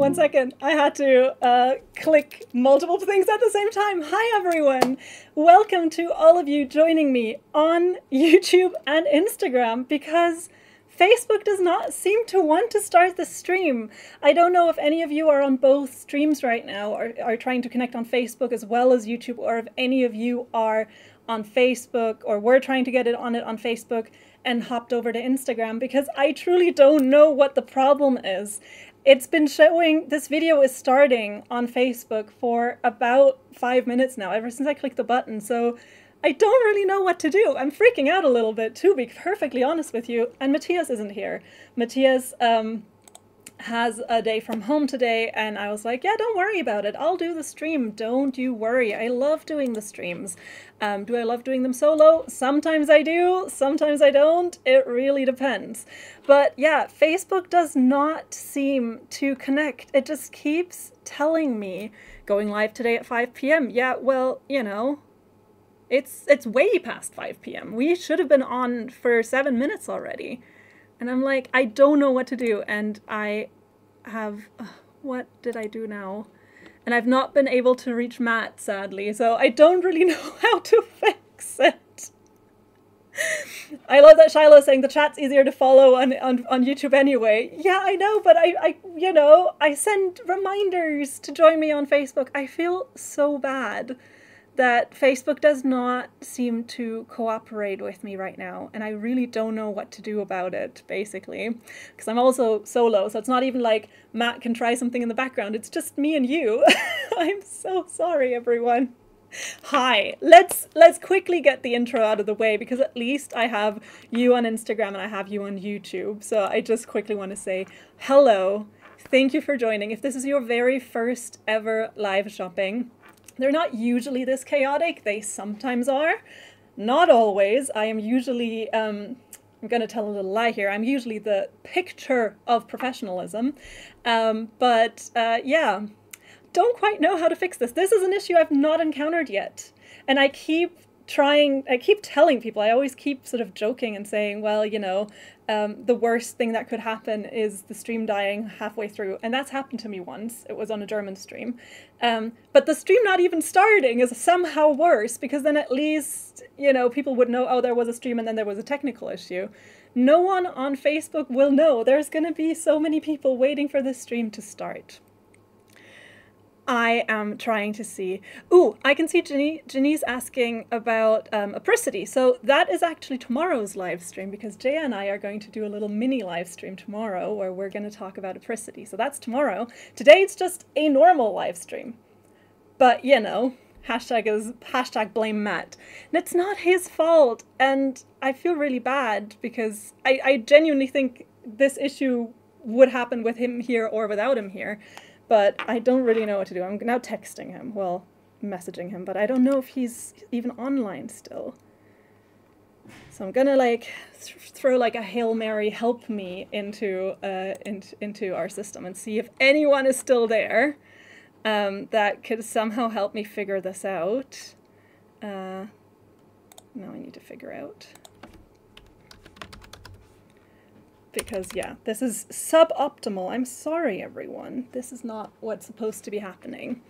1 second. I had to click multiple things at the same time. Hi everyone! Welcome to all of you joining me on YouTube and Instagram because Facebook does not seem to want to start the stream. I don't know if any of you are on both streams right now or are trying to connect on Facebook as well as YouTube, or if any of you are on Facebook or were trying to get it on Facebook and hopped over to Instagram, because I truly don't know what the problem is. It's been showing, this video is starting on Facebook for about 5 minutes now, ever since I clicked the button, so I don't really know what to do. I'm freaking out a little bit, to be perfectly honest with you, and Matthias isn't here. Matthias has a day from home today, and I was like, yeah, don't worry about it. I'll do the stream. Don't you worry. I love doing the streams. Do I love doing them solo? Sometimes I do, sometimes I don't. It really depends. But yeah, Facebook does not seem to connect. It just keeps telling me, going live today at 5 p.m. Yeah, well, you know, it's way past 5 p.m. We should have been on for 7 minutes already. And I'm like, I don't know what to do, and I have, what did I do now? And I've not been able to reach Matt, sadly, so I don't really know how to fix it. I love that Shiloh is saying the chat's easier to follow on YouTube anyway. Yeah, I know, but you know, I send reminders to join me on Facebook. I feel so bad that Facebook does not seem to cooperate with me right now, and I really don't know what to do about it, basically, because I'm also solo, so it's not even like Matt can try something in the background, it's just me and you. I'm so sorry, everyone. Hi, let's quickly get the intro out of the way, because at least I have you on Instagram and I have you on YouTube, so I just quickly want to say hello, thank you for joining. If this is your very first ever live shopping, they're not usually this chaotic. They sometimes are. Not always. I am usually, I'm going to tell a little lie here, I'm usually the picture of professionalism. Yeah, don't quite know how to fix this. This is an issue I've not encountered yet. And I keep telling people, I always keep sort of joking and saying, well, you know, the worst thing that could happen is the stream dying halfway through. And that's happened to me once. It was on a German stream. But the stream not even starting is somehow worse, because then at least, you know, people would know, oh, there was a stream and then there was a technical issue. No one on Facebook will know. There's going to be so many people waiting for this stream to start. I am trying to see. Ooh, I can see Janice asking about apricity. So that is actually tomorrow's live stream, because Jaya and I are going to do a little mini live stream tomorrow where we're going to talk about apricity. So that's tomorrow. Today it's just a normal live stream. But, you know, hashtag blame Matt. And it's not his fault. And I feel really bad because I genuinely think this issue would happen with him here or without him here. But I don't really know what to do. I'm now texting him, well, messaging him, but I don't know if he's even online still. So I'm gonna like throw like a Hail Mary help me into our system and see if anyone is still there that could somehow help me figure this out. Now I need to figure out. Because, yeah, this is suboptimal. I'm sorry, everyone. This is not what's supposed to be happening.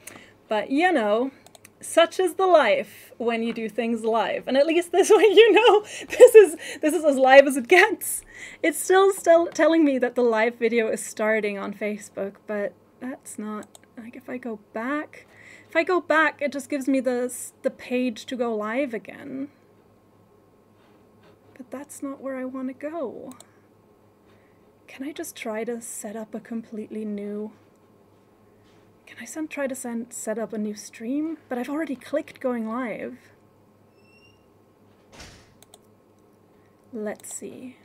But, you know, such is the life when you do things live. And at least this way, you know, this is as live as it gets. It's still telling me that the live video is starting on Facebook, but that's not, like, if I go back, it just gives me the page to go live again. But that's not where I want to go. Can I just try to set up a completely new... Can I try to set up a new stream? But I've already clicked going live. Let's see.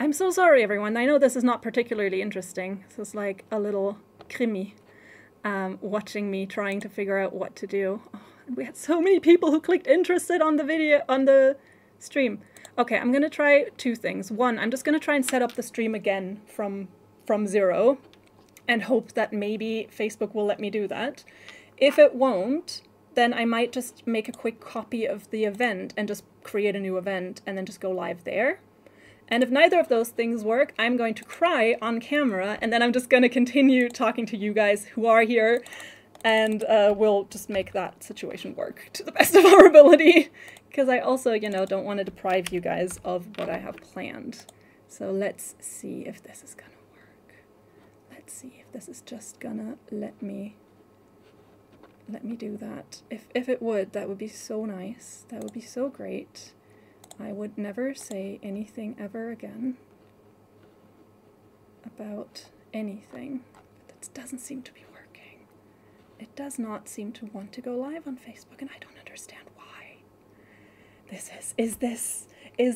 I'm so sorry, everyone. I know this is not particularly interesting. This is like a little krimi watching me trying to figure out what to do. Oh, and we had so many people who clicked interested on the video, on the stream. Okay, I'm gonna try two things. One, I'm just gonna try and set up the stream again from zero and hope that maybe Facebook will let me do that. If it won't, then I might just make a quick copy of the event and just create a new event and then just go live there. And if neither of those things work, I'm going to cry on camera, and then I'm just going to continue talking to you guys who are here, and we'll just make that situation work to the best of our ability. Because I also, you know, don't want to deprive you guys of what I have planned. So let's see if this is going to work. Let's see if this is just gonna let me do that. If it would, that would be so nice. That would be so great. I would never say anything ever again about anything. But that doesn't seem to be working. It does not seem to want to go live on Facebook, and I don't understand why. Is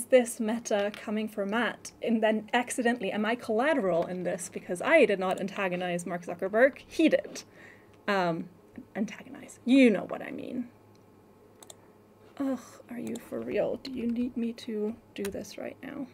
this meta coming from Matt? And then accidentally, am I collateral in this? Because I did not antagonize Mark Zuckerberg. He did. Antagonize. You know what I mean. Ugh, are you for real? Do you need me to do this right now?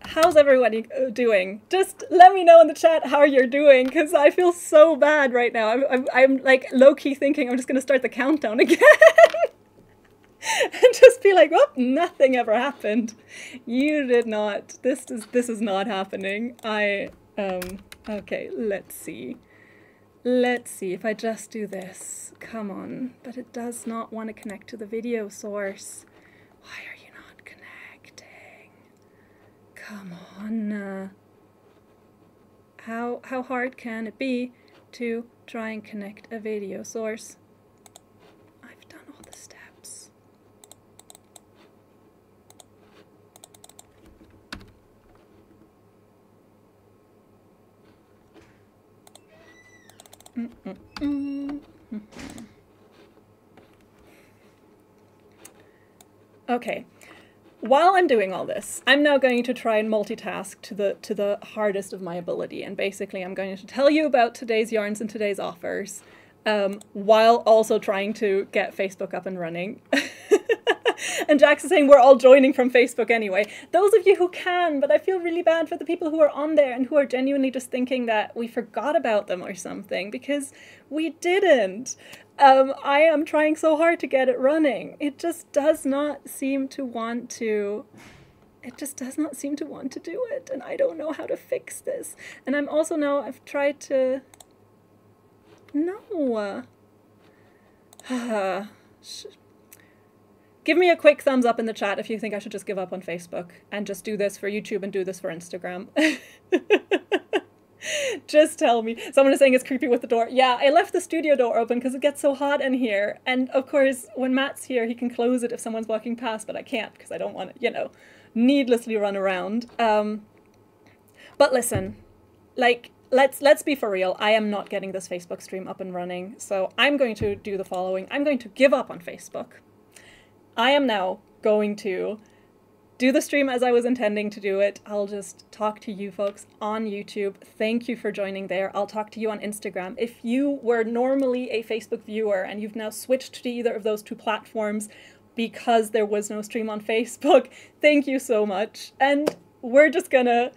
How's everybody doing? Just let me know in the chat how you're doing, because I feel so bad right now. I'm like low-key thinking I'm just going to start the countdown again. And just be like, whoop, nothing ever happened. You did not. This is not happening. Okay, let's see. Let's see if I just do this. Come on. But it does not want to connect to the video source. Why are you not connecting? Come on. How hard can it be to try and connect a video source? I've done all the steps. Okay. While I'm doing all this, I'm now going to try and multitask to the hardest of my ability, and basically I'm going to tell you about today's yarns and today's offers, while also trying to get Facebook up and running. And Jax is saying we're all joining from Facebook anyway. Those of you who can, but I feel really bad for the people who are on there and who are genuinely just thinking that we forgot about them or something, because we didn't. I am trying so hard to get it running. It just does not seem to want to. It just does not seem to want to do it, and I don't know how to fix this. And I'm also now, I've tried to. No. Give me a quick thumbs up in the chat if you think I should just give up on Facebook and just do this for YouTube and do this for Instagram. Just tell me. Someone is saying it's creepy with the door. Yeah, I left the studio door open because it gets so hot in here. And of course, when Matt's here, he can close it if someone's walking past, but I can't because I don't want to, you know, needlessly run around. But listen, like, let's be for real. I am not getting this Facebook stream up and running. So I'm going to do the following. I'm going to give up on Facebook. I am now going to do the stream as I was intending to do it. I'll just talk to you folks on YouTube. Thank you for joining there. I'll talk to you on Instagram. If you were normally a Facebook viewer and you've now switched to either of those two platforms because there was no stream on Facebook, thank you so much. And we're just gonna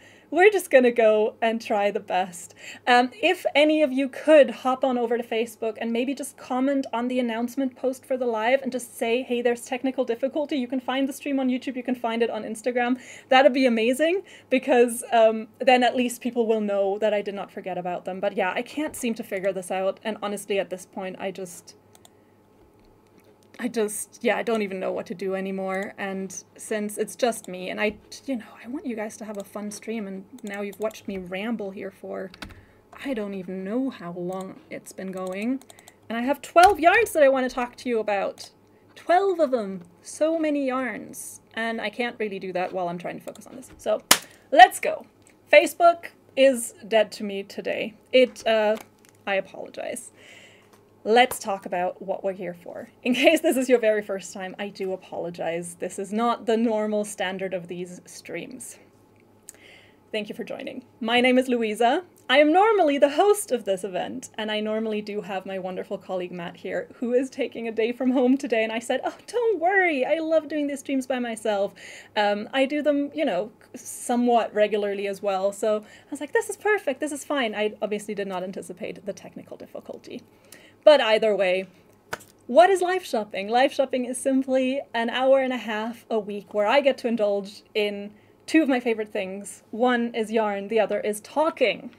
go and try the best. If any of you could hop on over to Facebook and maybe just comment on the announcement post for the live and just say, hey, there's technical difficulty. You can find the stream on YouTube. You can find it on Instagram. That'd be amazing, because then at least people will know that I did not forget about them. But yeah, I can't seem to figure this out. And honestly, at this point, I don't even know what to do anymore. And since it's just me, and I want you guys to have a fun stream, and now you've watched me ramble here for, I don't even know how long it's been going. And I have 12 yarns that I want to talk to you about. 12 of them. So many yarns. And I can't really do that while I'm trying to focus on this. So let's go. Facebook is dead to me today. I apologize. Let's talk about what we're here for. In case this is your very first time, I do apologize. This is not the normal standard of these streams. thank you for joining. My name is Louisa. I am normally the host of this event, and I normally do have my wonderful colleague Matt here, who is taking a day from home today, and I said, oh, don't worry, I love doing these streams by myself. I do them, you know, somewhat regularly as well, so I was like, this is perfect, this is fine. I obviously did not anticipate the technical difficulty. But either way, what is live shopping? Live shopping is simply an hour and a half a week where I get to indulge in two of my favorite things. One is yarn, the other is talking,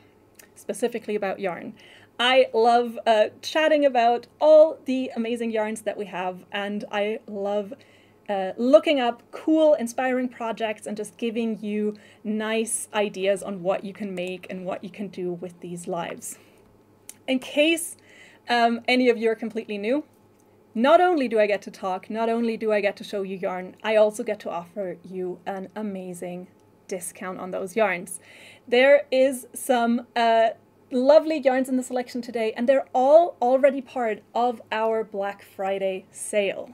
specifically about yarn. I love chatting about all the amazing yarns that we have, and I love looking up cool, inspiring projects and just giving you nice ideas on what you can make and what you can do with these lives. In case any of you are completely new, not only do I get to talk, not only do I get to show you yarn, I also get to offer you an amazing discount on those yarns. There is some lovely yarns in the selection today, and they're all already part of our Black Friday sale.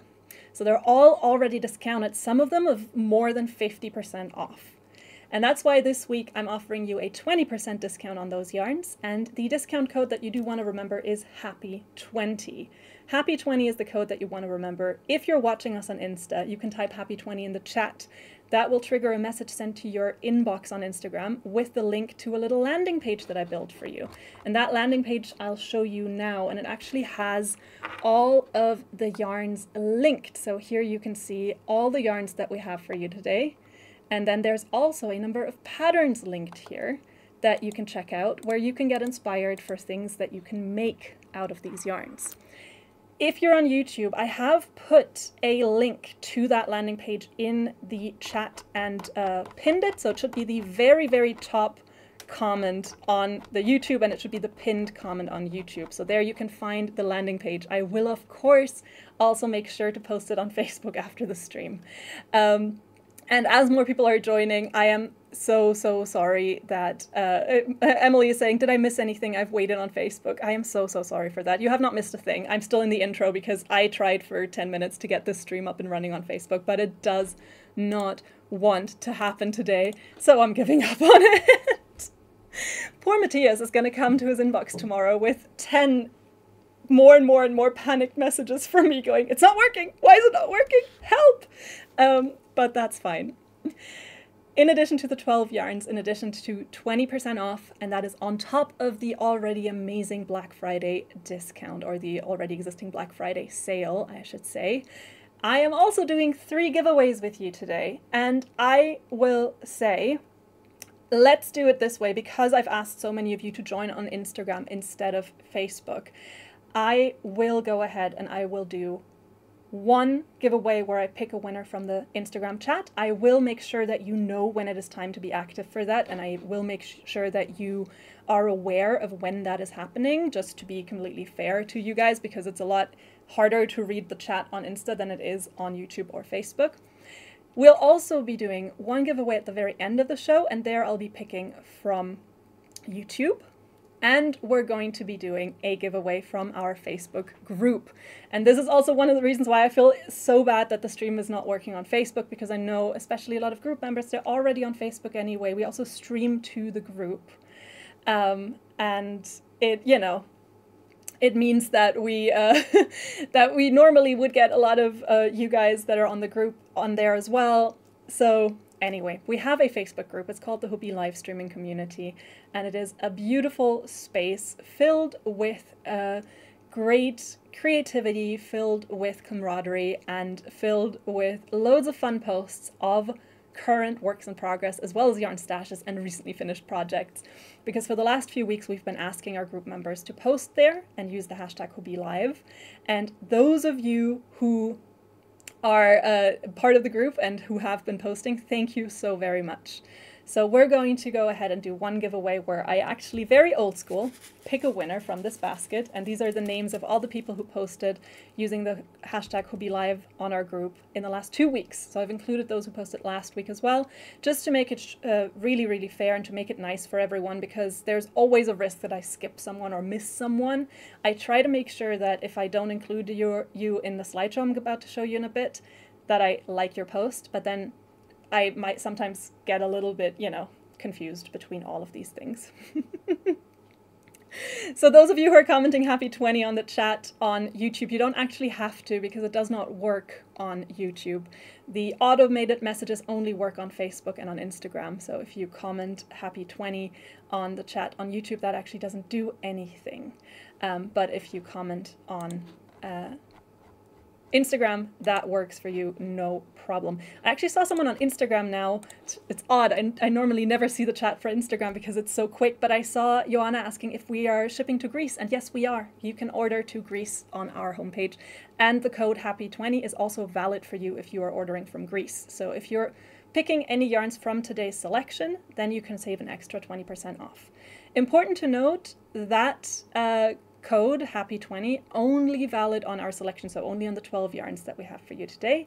So they're all already discounted, some of them of more than 50% off. And that's why this week I'm offering you a 20% discount on those yarns, and the discount code that you do want to remember is HAPPY20. HAPPY20 is the code that you want to remember. If you're watching us on Insta, you can type HAPPY20 in the chat. That will trigger a message sent to your inbox on Instagram with the link to a little landing page that I built for you. And that landing page I'll show you now, and it actually has all of the yarns linked. So here you can see all the yarns that we have for you today. And then there's also a number of patterns linked here that you can check out, where you can get inspired for things that you can make out of these yarns. If you're on YouTube, I have put a link to that landing page in the chat and pinned it, so it should be the very, very top comment on the YouTube, and it should be the pinned comment on YouTube. So there you can find the landing page. I will, of course, also make sure to post it on Facebook after the stream. And as more people are joining, I am so sorry that Emily is saying, did I miss anything? I've waited on Facebook. I am so sorry for that. You have not missed a thing. I'm still in the intro because I tried for 10 minutes to get this stream up and running on Facebook, but it does not want to happen today, so I'm giving up on it. Poor Matthias is going to come to his inbox tomorrow with 10 more and more panicked messages from me going, it's not working. Why is it not working? Help! But that's fine. In addition to the 12 yarns, in addition to 20% off, and that is on top of the already amazing Black Friday discount, or the already existing Black Friday sale, I should say, I am also doing 3 giveaways with you today. And I will say, let's do it this way, because I've asked so many of you to join on Instagram instead of Facebook. I will go ahead and I will do one giveaway where I pick a winner from the Instagram chat. I will make sure that you know when it is time to be active for that, and I will make sure that you are aware of when that is happening, just to be completely fair to you guys, because it's a lot harder to read the chat on Insta than it is on YouTube or Facebook. We'll also be doing one giveaway at the very end of the show, and there I'll be picking from YouTube. And we're going to be doing a giveaway from our Facebook group. And this is also one of the reasons why I feel so bad that the stream is not working on Facebook, because I know especially a lot of group members, they're already on Facebook anyway. We also stream to the group. And it, you know, it means that we that we normally would get a lot of you guys that are on the group on there as well. So anyway, we have a Facebook group. It's called the Hobbii live streaming community, and it is a beautiful space filled with great creativity, filled with camaraderie, and filled with loads of fun posts of current works in progress, as well as yarn stashes and recently finished projects. Because for the last few weeks, we've been asking our group members to post there and use the hashtag Hobbii live. And those of you who are part of the group and who have been posting, thank you so very much. So we're going to go ahead and do one giveaway where I actually, very old school, pick a winner from this basket. And these are the names of all the people who posted using the hashtag Hobbii live on our group in the last 2 weeks. So I've included those who posted last week as well, just to make it really, really fair and to make it nice for everyone, because there's always a risk that I skip someone or miss someone. I try to make sure that if I don't include you in the slideshow I'm about to show you in a bit, that I like your post, but then I might sometimes get a little bit, you know, confused between all of these things. So those of you who are commenting happy 20 on the chat on YouTube, you don't actually have to, because it does not work on YouTube. The automated messages only work on Facebook and on Instagram. So if you comment happy 20 on the chat on YouTube, that actually doesn't do anything. But if you comment on Instagram, that works for you, no problem. I actually saw someone on Instagram now. It's odd. I normally never see the chat for Instagram because it's so quick, but I saw Joanna asking if we are shipping to Greece, and yes, we are. You can order to Greece on our homepage, and the code happy20 is also valid for you if you are ordering from Greece. So if you're picking any yarns from today's selection, then you can save an extra 20% off. Important to note that code happy20 only valid on our selection, so only on the 12 yarns that we have for you today,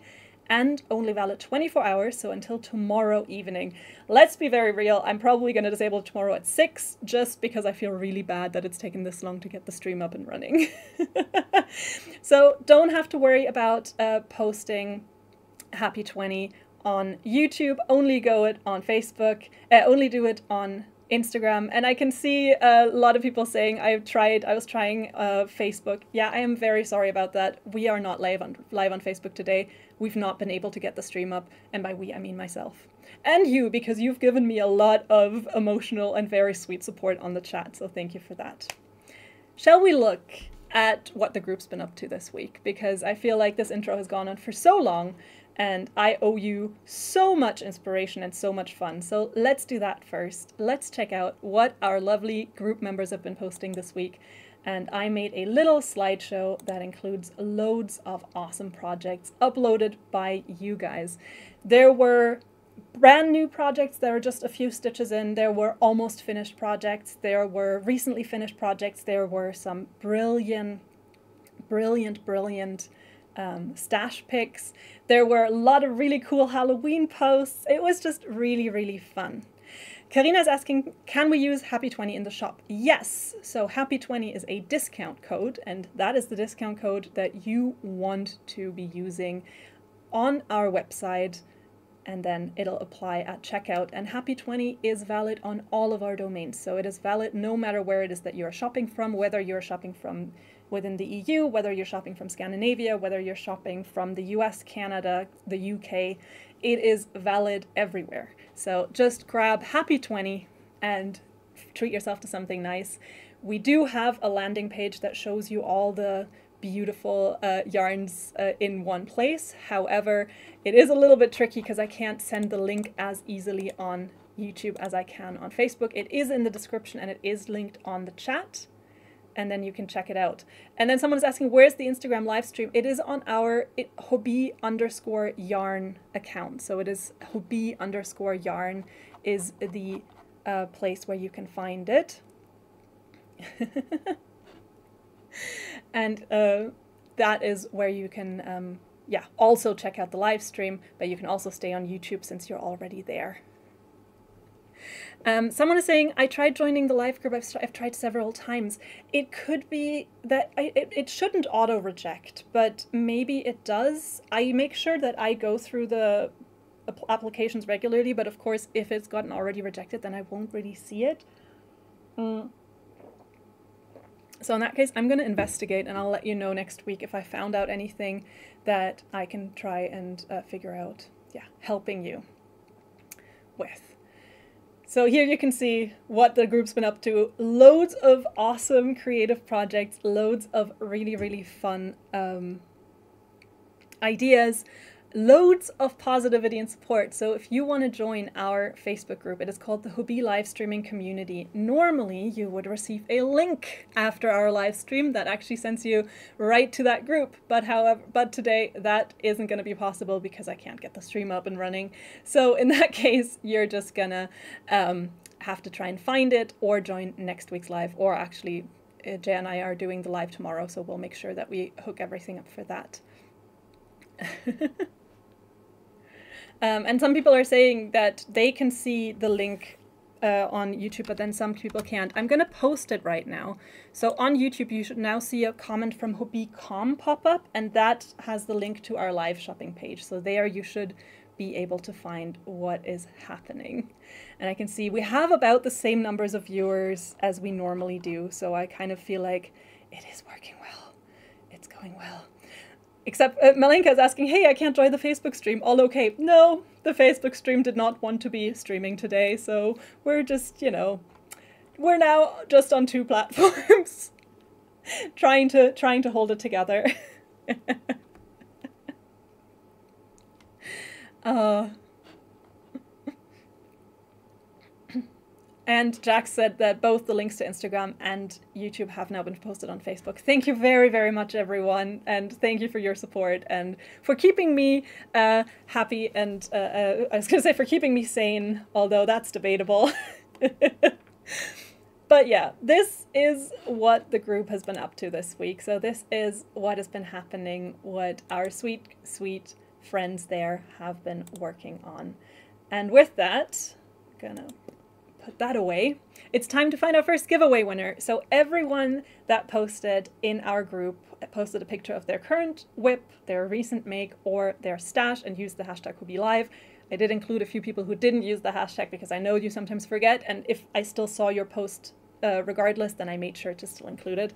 and only valid 24 hours, so until tomorrow evening. Let's be very real, I'm probably going to disable it tomorrow at 6, just because I feel really bad that it's taken this long to get the stream up and running. So don't have to worry about posting happy20 on YouTube, only go it on Facebook, only do it on Instagram. And I can see a lot of people saying I was trying Facebook. Yeah, I am very sorry about that. We are not live on Facebook today. We've not been able to get the stream up, and by we I mean myself and you, because you've given me a lot of emotional and very sweet support on the chat, so thank you for that. Shall we look at what the group's been up to this week, because I feel like this intro has gone on for so long and I owe you so much inspiration and so much fun. So let's do that first. Let's check out what our lovely group members have been posting this week. And I made a little slideshow that includes loads of awesome projects uploaded by you guys. There were brand new projects that are just a few stitches in. There were almost finished projects. There were recently finished projects. There were some brilliant stash pics. There were a lot of really cool Halloween posts. It was just really, really fun. Karina's asking, can we use happy20 in the shop? Yes. So happy20 is a discount code, and that is the discount code that you want to be using on our website, and then it'll apply at checkout. And happy20 is valid on all of our domains. So it is valid no matter where it is that you're shopping from, whether you're shopping from within the EU, whether you're shopping from Scandinavia, whether you're shopping from the US, Canada, the UK, it is valid everywhere. So just grab happy20 and treat yourself to something nice. We do have a landing page that shows you all the beautiful yarns in one place. However, it is a little bit tricky because I can't send the link as easily on YouTube as I can on Facebook. It is in the description and it is linked on the chat, and then you can check it out. And then someone is asking, where's the Instagram live stream? It is on our Hobbii_yarn account. So it is Hobbii_yarn is the place where you can find it. And that is where you can also check out the live stream, but you can also stay on YouTube since you're already there. Someone is saying, I tried joining the live group, I've tried several times. It could be that it shouldn't auto-reject, but maybe it does. I make sure that I go through the applications regularly, but of course, if it's gotten already rejected, then I won't really see it. So in that case, I'm going to investigate, and I'll let you know next week if I found out anything that I can try and figure out, helping you with. So here you can see what the group's been up to. Loads of awesome creative projects, loads of really, really fun ideas, loads of positivity and support. So if you want to join our Facebook group, it is called the Hobbii live streaming community. Normally you would receive a link after our live stream that actually sends you right to that group. But today that isn't going to be possible because I can't get the stream up and running. So in that case, you're just gonna have to try and find it or join next week's live, or actually Jay and I are doing the live tomorrow, so we'll make sure that we hook everything up for that. And some people are saying that they can see the link on YouTube, but then some people can't. I'm going to post it right now. So on YouTube, you should now see a comment from Hobbii.com pop up, and that has the link to our live shopping page. So there you should be able to find what is happening. And I can see we have about the same numbers of viewers as we normally do, so I kind of feel like it is working well. It's going well. Except Malenka is asking, hey, I can't join the Facebook stream. All okay. No, the Facebook stream did not want to be streaming today, so we're just, you know, we're now just on 2 platforms trying to hold it together. And Jack said that both the links to Instagram and YouTube have now been posted on Facebook. Thank you very, very much, everyone. And thank you for your support and for keeping me happy. And I was going to say for keeping me sane, although that's debatable. But yeah, this is what the group has been up to this week. So this is what has been happening, what our sweet, sweet friends there have been working on. And with that, I'm gonna put that away. It's time to find our first giveaway winner. So everyone that posted in our group posted a picture of their current whip, their recent make, or their stash and used the hashtag HobbieLive. I did include a few people who didn't use the hashtag because I know you sometimes forget, and if I still saw your post regardless, then I made sure to still include it.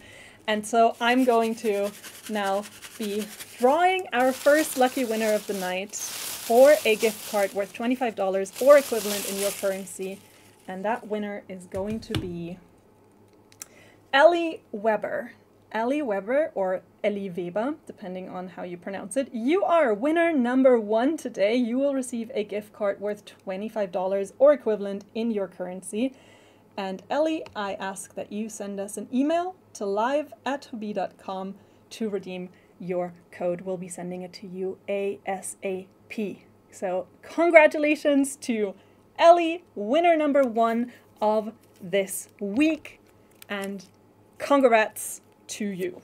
And so I'm going to now be drawing our first lucky winner of the night for a gift card worth $25 or equivalent in your currency. And that winner is going to be Ellie Weber. Ellie Weber, or Ellie Weber, depending on how you pronounce it. You are winner number 1 today. You will receive a gift card worth $25 or equivalent in your currency. And Ellie, I ask that you send us an email to live@hobbii.com to redeem your code. We'll be sending it to you ASAP. So congratulations to Ellie, winner number 1 of this week, and congrats to you.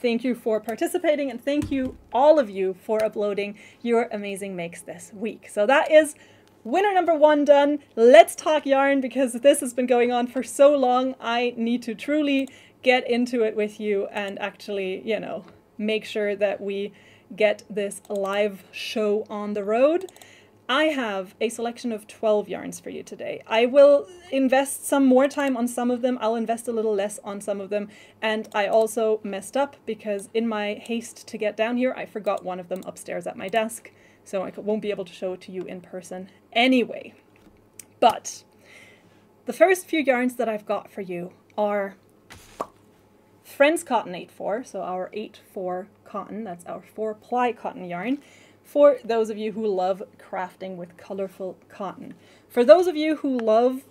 Thank you for participating, and thank you, all of you, for uploading your amazing makes this week. So that is winner number 1 done. Let's talk yarn, because this has been going on for so long. I need to truly get into it with you and actually, you know, make sure that we get this live show on the road. I have a selection of 12 yarns for you today. I will invest some more time on some of them. I'll invest a little less on some of them. And I also messed up because in my haste to get down here, I forgot one of them upstairs at my desk. So I won't be able to show it to you in person anyway. But the first few yarns that I've got for you are Friends Cotton 8/4, so our 8/4 cotton. That's our 4-ply cotton yarn. For those of you who love crafting with colorful cotton. For those of you who love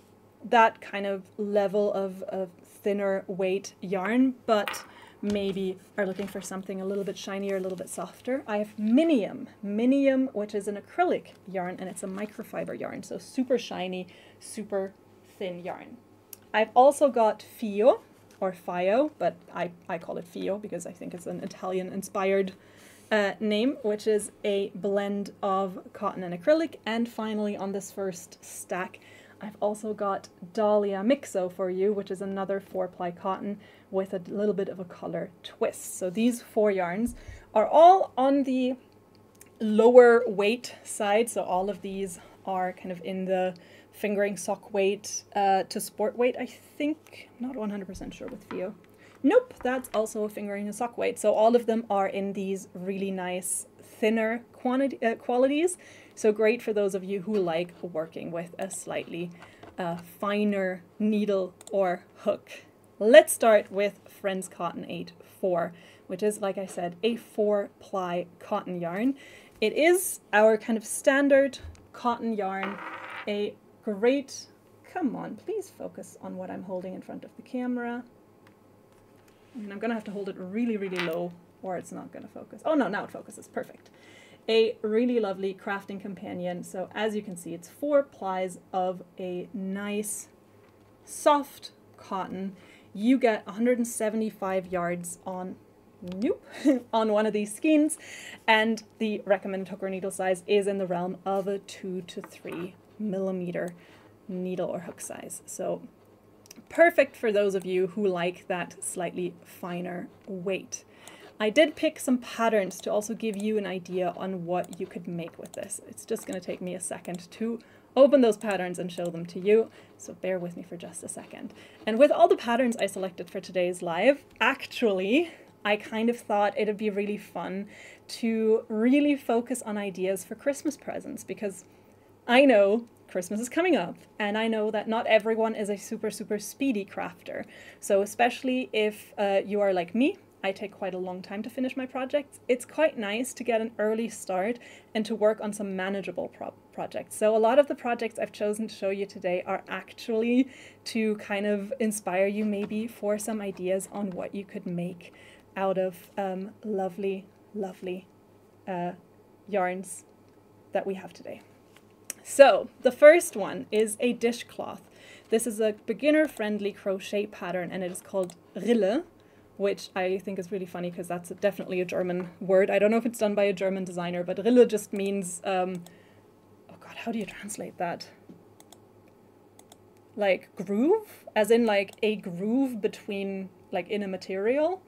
that kind of level of thinner weight yarn, but maybe are looking for something a little bit shinier, a little bit softer, I have Minium. Minium, which is an acrylic yarn, and it's a microfiber yarn, so super shiny, super thin yarn. I've also got Fio, or Fio, but I call it Fio because I think it's an Italian-inspired name, which is a blend of cotton and acrylic. And finally, on this first stack, I've also got Dahlia Mixo for you, which is another 4-ply cotton with a little bit of a color twist. So these 4 yarns are all on the lower weight side. So all of these are kind of in the fingering sock weight to sport weight, I think. I'm not 100% sure with Fio. Nope, that's also a fingering and sock weight. So all of them are in these really nice thinner qualities. So great for those of you who like working with a slightly finer needle or hook. Let's start with Friends Cotton 8/4, which is, like I said, a 4-ply cotton yarn. It is our kind of standard cotton yarn, a great, come on, please focus on what I'm holding in front of the camera. And I'm going to have to hold it really, really low or it's not going to focus. Oh no, now it focuses, perfect. A really lovely crafting companion. So as you can see, it's 4 plies of a nice soft cotton. You get 175 yards on, nope, on one of these skeins, and the recommended hook or needle size is in the realm of a 2 to 3 millimeter needle or hook size. So perfect for those of you who like that slightly finer weight. I did pick some patterns to also give you an idea on what you could make with this. It's just going to take me a second to open those patterns and show them to you, so bear with me for just a second. And with all the patterns I selected for today's live, actually, I kind of thought it'd be really fun to really focus on ideas for Christmas presents, because I know Christmas is coming up, and I know that not everyone is a super speedy crafter. So especially if you are like me, I take quite a long time to finish my projects. It's quite nice to get an early start and to work on some manageable projects. So a lot of the projects I've chosen to show you today are actually to kind of inspire you maybe for some ideas on what you could make out of lovely yarns that we have today. So the first one is a dishcloth. This is a beginner-friendly crochet pattern, and it is called Rille, which I think is really funny because that's definitely a German word. I don't know if it's done by a German designer, but Rille just means, oh God, how do you translate that? Like groove, as in like a groove between, like in a material.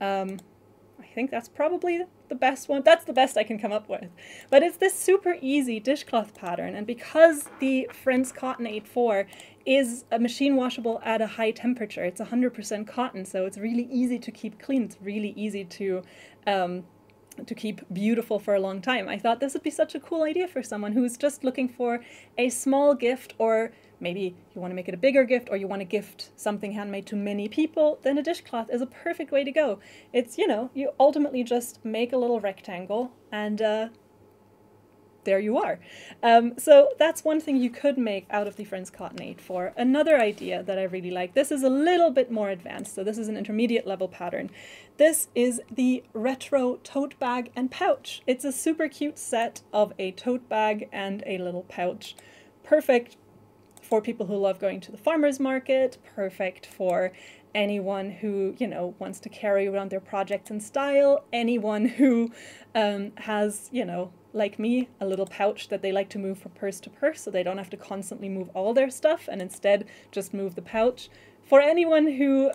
I think that's probably the best one. That's the best I can come up with. But it's this super easy dishcloth pattern, and because the Friends Cotton 8.4 is a machine washable at a high temperature, it's 100% cotton, so it's really easy to keep clean. It's really easy to keep beautiful for a long time. I thought this would be such a cool idea for someone who's just looking for a small gift, or maybe you want to make it a bigger gift, or you want to gift something handmade to many people. Then a dishcloth is a perfect way to go. It's, you know, you ultimately just make a little rectangle and there you are. So that's one thing you could make out of the Friends Cotton 8.4. Another idea that I really like, this is a little bit more advanced, so this is an intermediate level pattern. This is the retro tote bag and pouch. It's a super cute set of a tote bag and a little pouch. Perfect for people who love going to the farmer's market, perfect for anyone who, you know, wants to carry around their projects in style, anyone who has, you know, like me, a little pouch that they like to move from purse to purse so they don't have to constantly move all their stuff and instead just move the pouch. For anyone who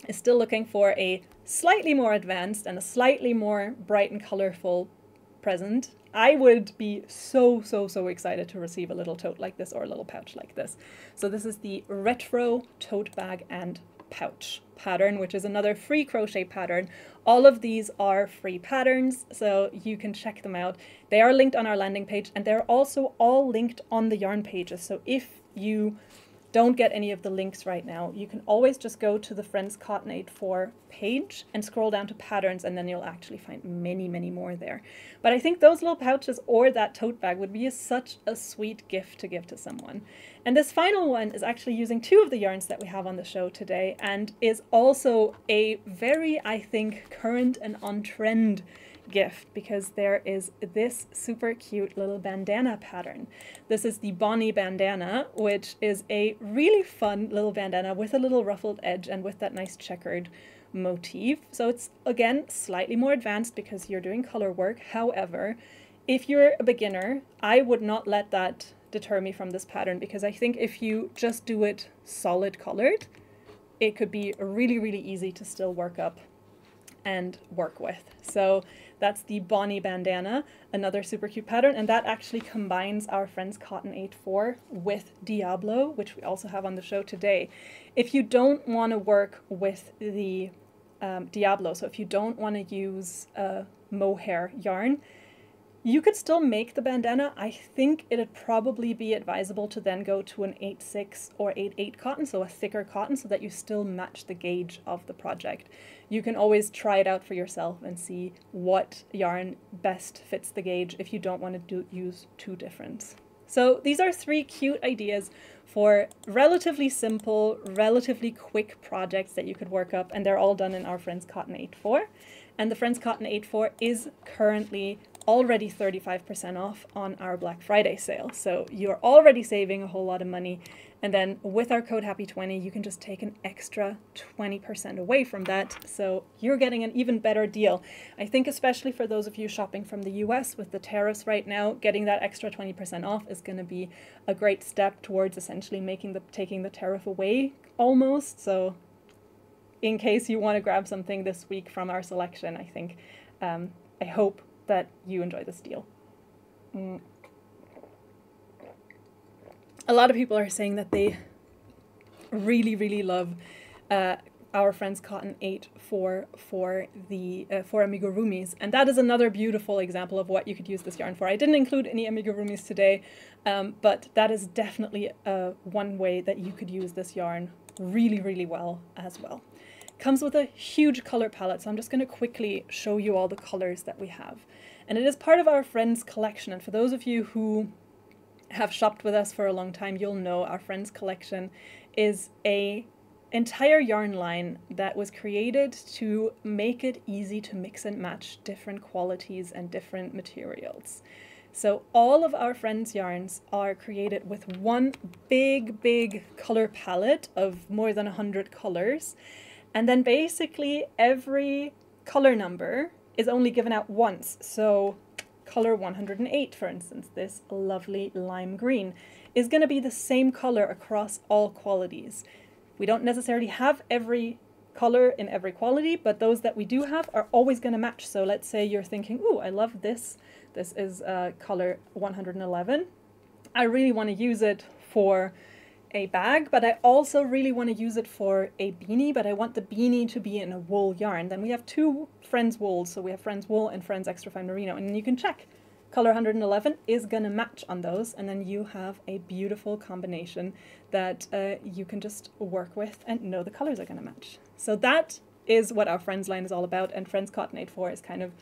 is still looking for a slightly more advanced and a slightly more bright and colorful present, I would be so excited to receive a little tote like this or a little pouch like this. So this is the retro tote bag and pouch pattern, which is another free crochet pattern. All of these are free patterns, so you can check them out. They are linked on our landing page, and they're also all linked on the yarn pages. So if you don't get any of the links right now, you can always just go to the Friends Cotton 8.4 page and scroll down to patterns, and then you'll actually find many more there. But I think those little pouches or that tote bag would be such a sweet gift to give to someone. And this final one is actually using two of the yarns that we have on the show today, and is also a very, I think, current and on-trend gift, because there is this super cute little bandana pattern. This is the Bonnie bandana, which is a really fun little bandana with a little ruffled edge and with that nice checkered motif. So it's, again, slightly more advanced because you're doing color work. However, if you're a beginner, I would not let that deter me from this pattern, because I think if you just do it solid colored, it could be really easy to still work up and work with. So that's the Bonnie bandana, another super cute pattern, and that actually combines our Friends Cotton 8.4 with Diablo, which we also have on the show today. If you don't want to work with the Diablo, so if you don't want to use mohair yarn, you could still make the bandana. I think it'd probably be advisable to then go to an 8.6 or 8.8 cotton, so a thicker cotton, so that you still match the gauge of the project. You can always try it out for yourself and see what yarn best fits the gauge if you don't want to use two different. So these are three cute ideas for relatively simple, relatively quick projects that you could work up, and they're all done in our Friends Cotton 8.4. And the Friends Cotton 8.4 is currently already 35% off on our Black Friday sale. So you're already saving a whole lot of money. And then with our code HAPPY20, you can just take an extra 20% away from that. So you're getting an even better deal. I think especially for those of you shopping from the US with the tariffs right now, getting that extra 20% off is going to be a great step towards essentially taking the tariff away almost. So in case you want to grab something this week from our selection, I think. I hope that you enjoy this deal. A lot of people are saying that they really, really love our friends Cotton 8 for amigurumis, and that is another beautiful example of what you could use this yarn for. I didn't include any amigurumis today, but that is definitely one way that you could use this yarn really, really well as well. Comes with a huge color palette, so I'm just going to quickly show you all the colors that we have. And it is part of our friends collection, and for those of you who have shopped with us for a long time, you'll know our friends collection is a entire yarn line that was created to make it easy to mix and match different qualities and different materials. So all of our friends yarns are created with one big color palette of more than 100 colors, and then basically every color number is only given out once. So color 108, for instance, this lovely lime green, is going to be the same color across all qualities. We don't necessarily have every color in every quality, but those that we do have are always going to match. So let's say you're thinking, ooh, I love this. This is color 111. I really want to use it for a bag, but I also really want to use it for a beanie, but I want the beanie to be in a wool yarn. Then we have two Friends wools, so we have Friends wool and Friends extra fine merino, and you can check color 111 is gonna match on those, and then you have a beautiful combination that you can just work with and know the colors are gonna match. So that is what our Friends line is all about, and Friends Cotton 84 is kind of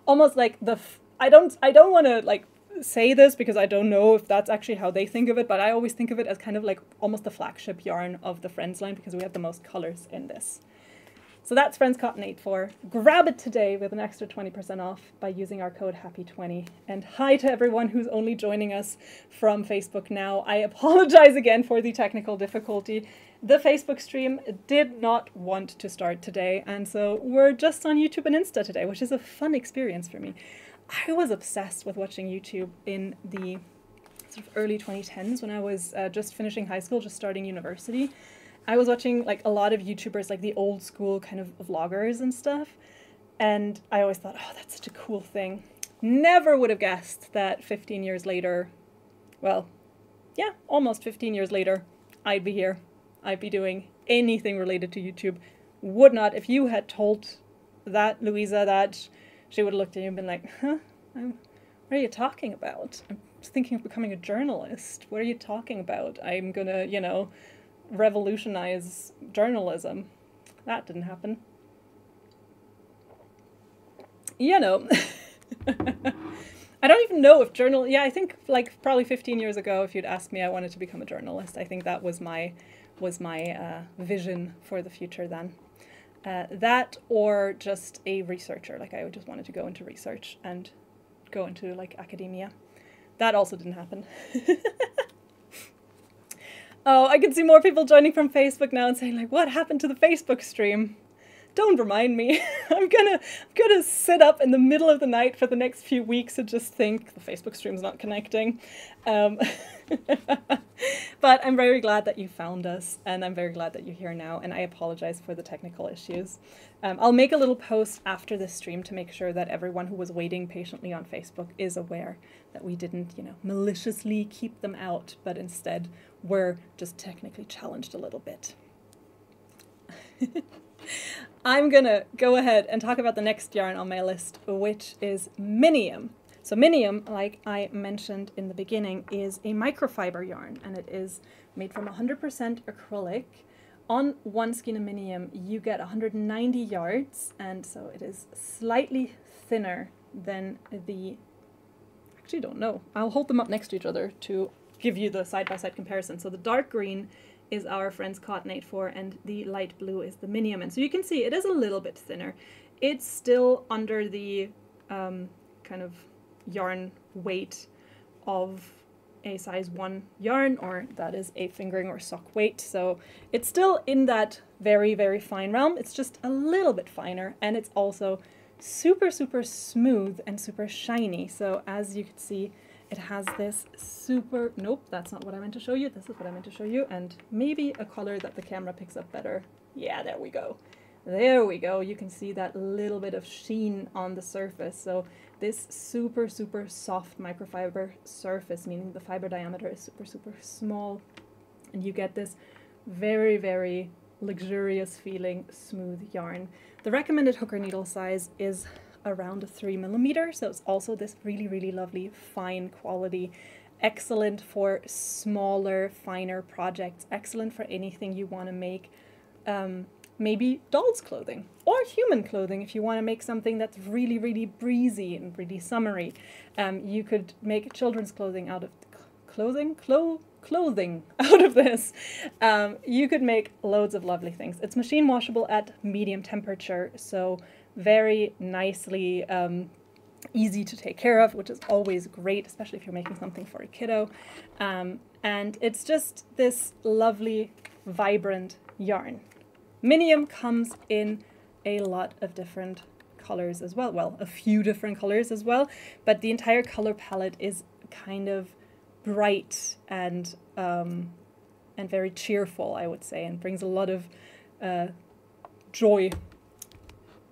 almost like the I don't want to like say this because I don't know if that's actually how they think of it, but I always think of it as kind of like almost the flagship yarn of the Friends line because we have the most colors in this. So that's Friends Cotton 84. Grab it today with an extra 20% off by using our code HAPPY20. And hi to everyone who's only joining us from Facebook now. I apologize again for the technical difficulty. The Facebook stream did not want to start today, and so we're just on YouTube and Insta today, which is a fun experience for me. I was obsessed with watching YouTube in the sort of early 2010s when I was just finishing high school, just starting university. I was watching like a lot of YouTubers, like the old school kind of vloggers and stuff, and I always thought, oh, that's such a cool thing. Never would have guessed that 15 years later, well, yeah, almost 15 years later, I'd be here. I'd be doing anything related to YouTube. Would not, if you had told that, Louisa, that, she would have looked at you and been like, huh? What are you talking about? I'm thinking of becoming a journalist. What are you talking about? I'm gonna, you know, revolutionize journalism. That didn't happen. You know, I don't even know if yeah, I think like probably 15 years ago, if you'd asked me, I wanted to become a journalist. I think that was my vision for the future then. That or just a researcher, like I just wanted to go into research and go into like academia. That also didn't happen. Oh, I can see more people joining from Facebook now and saying like, what happened to the Facebook stream? Don't remind me. I'm gonna sit up in the middle of the night for the next few weeks and just think the Facebook stream's not connecting. But I'm very glad that you found us, and I'm very glad that you're here now, and I apologize for the technical issues. I'll make a little post after this stream to make sure that everyone who was waiting patiently on Facebook is aware that we didn't, you know, maliciously keep them out, but instead were just technically challenged a little bit. I'm gonna go ahead and talk about the next yarn on my list, which is Minium. So Minium, like I mentioned in the beginning, is a microfiber yarn, and it is made from 100% acrylic. On one skein of Minium, you get 190 yards, and so it is slightly thinner than the, actually don't know, I'll hold them up next to each other to give you the side-by-side comparison. So the dark green is our Friends Cotton 84, and the light blue is the Minium. And so you can see it is a little bit thinner. It's still under the kind of yarn weight of a size 1 yarn, or that is a fingering or sock weight. So it's still in that very, very fine realm. It's just a little bit finer, and it's also super, super smooth and super shiny. So as you can see, it has this super, nope, that's not what I meant to show you. This is what I meant to show you, and maybe a color that the camera picks up better. Yeah, there we go. There we go. You can see that little bit of sheen on the surface. So this super, super soft microfiber surface, meaning the fiber diameter is super, super small. And you get this very, very luxurious feeling smooth yarn. The recommended hook or needle size is around 3mm. So it's also this really, really lovely fine quality. Excellent for smaller, finer projects. Excellent for anything you want to make. Maybe dolls clothing or human clothing if you want to make something that's really, really breezy and really summery. You could make children's clothing out of clothing out of this. You could make loads of lovely things. It's machine washable at medium temperature, so very nicely easy to take care of, which is always great, especially if you're making something for a kiddo. And it's just this lovely, vibrant yarn. Minium comes in a lot of different colors as well. Well, a few different colors as well, but the entire color palette is kind of bright and very cheerful, I would say, and brings a lot of joy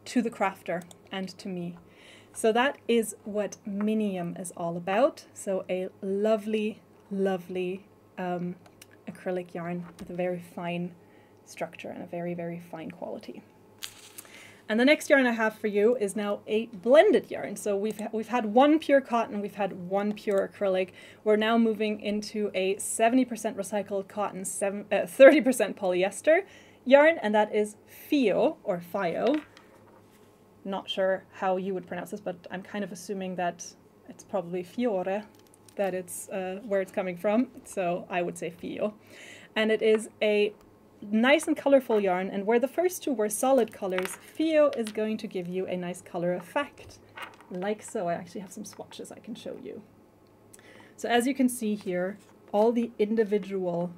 to the crafter and to me. So that is what Minium is all about. So a lovely, lovely acrylic yarn with a very fine structure and a very, very fine quality. And the next yarn I have for you is now a blended yarn. So we've had one pure cotton, we've had one pure acrylic. We're now moving into a 70% recycled cotton, 30% polyester yarn, and that is Fio or Fio. Not sure how you would pronounce this, but I'm kind of assuming that it's probably Fiore, that it's where it's coming from. So I would say Fio. And it is a nice and colorful yarn, and where the first two were solid colors, Fio is going to give you a nice color effect, like so. I actually have some swatches I can show you. So as you can see here, all the individual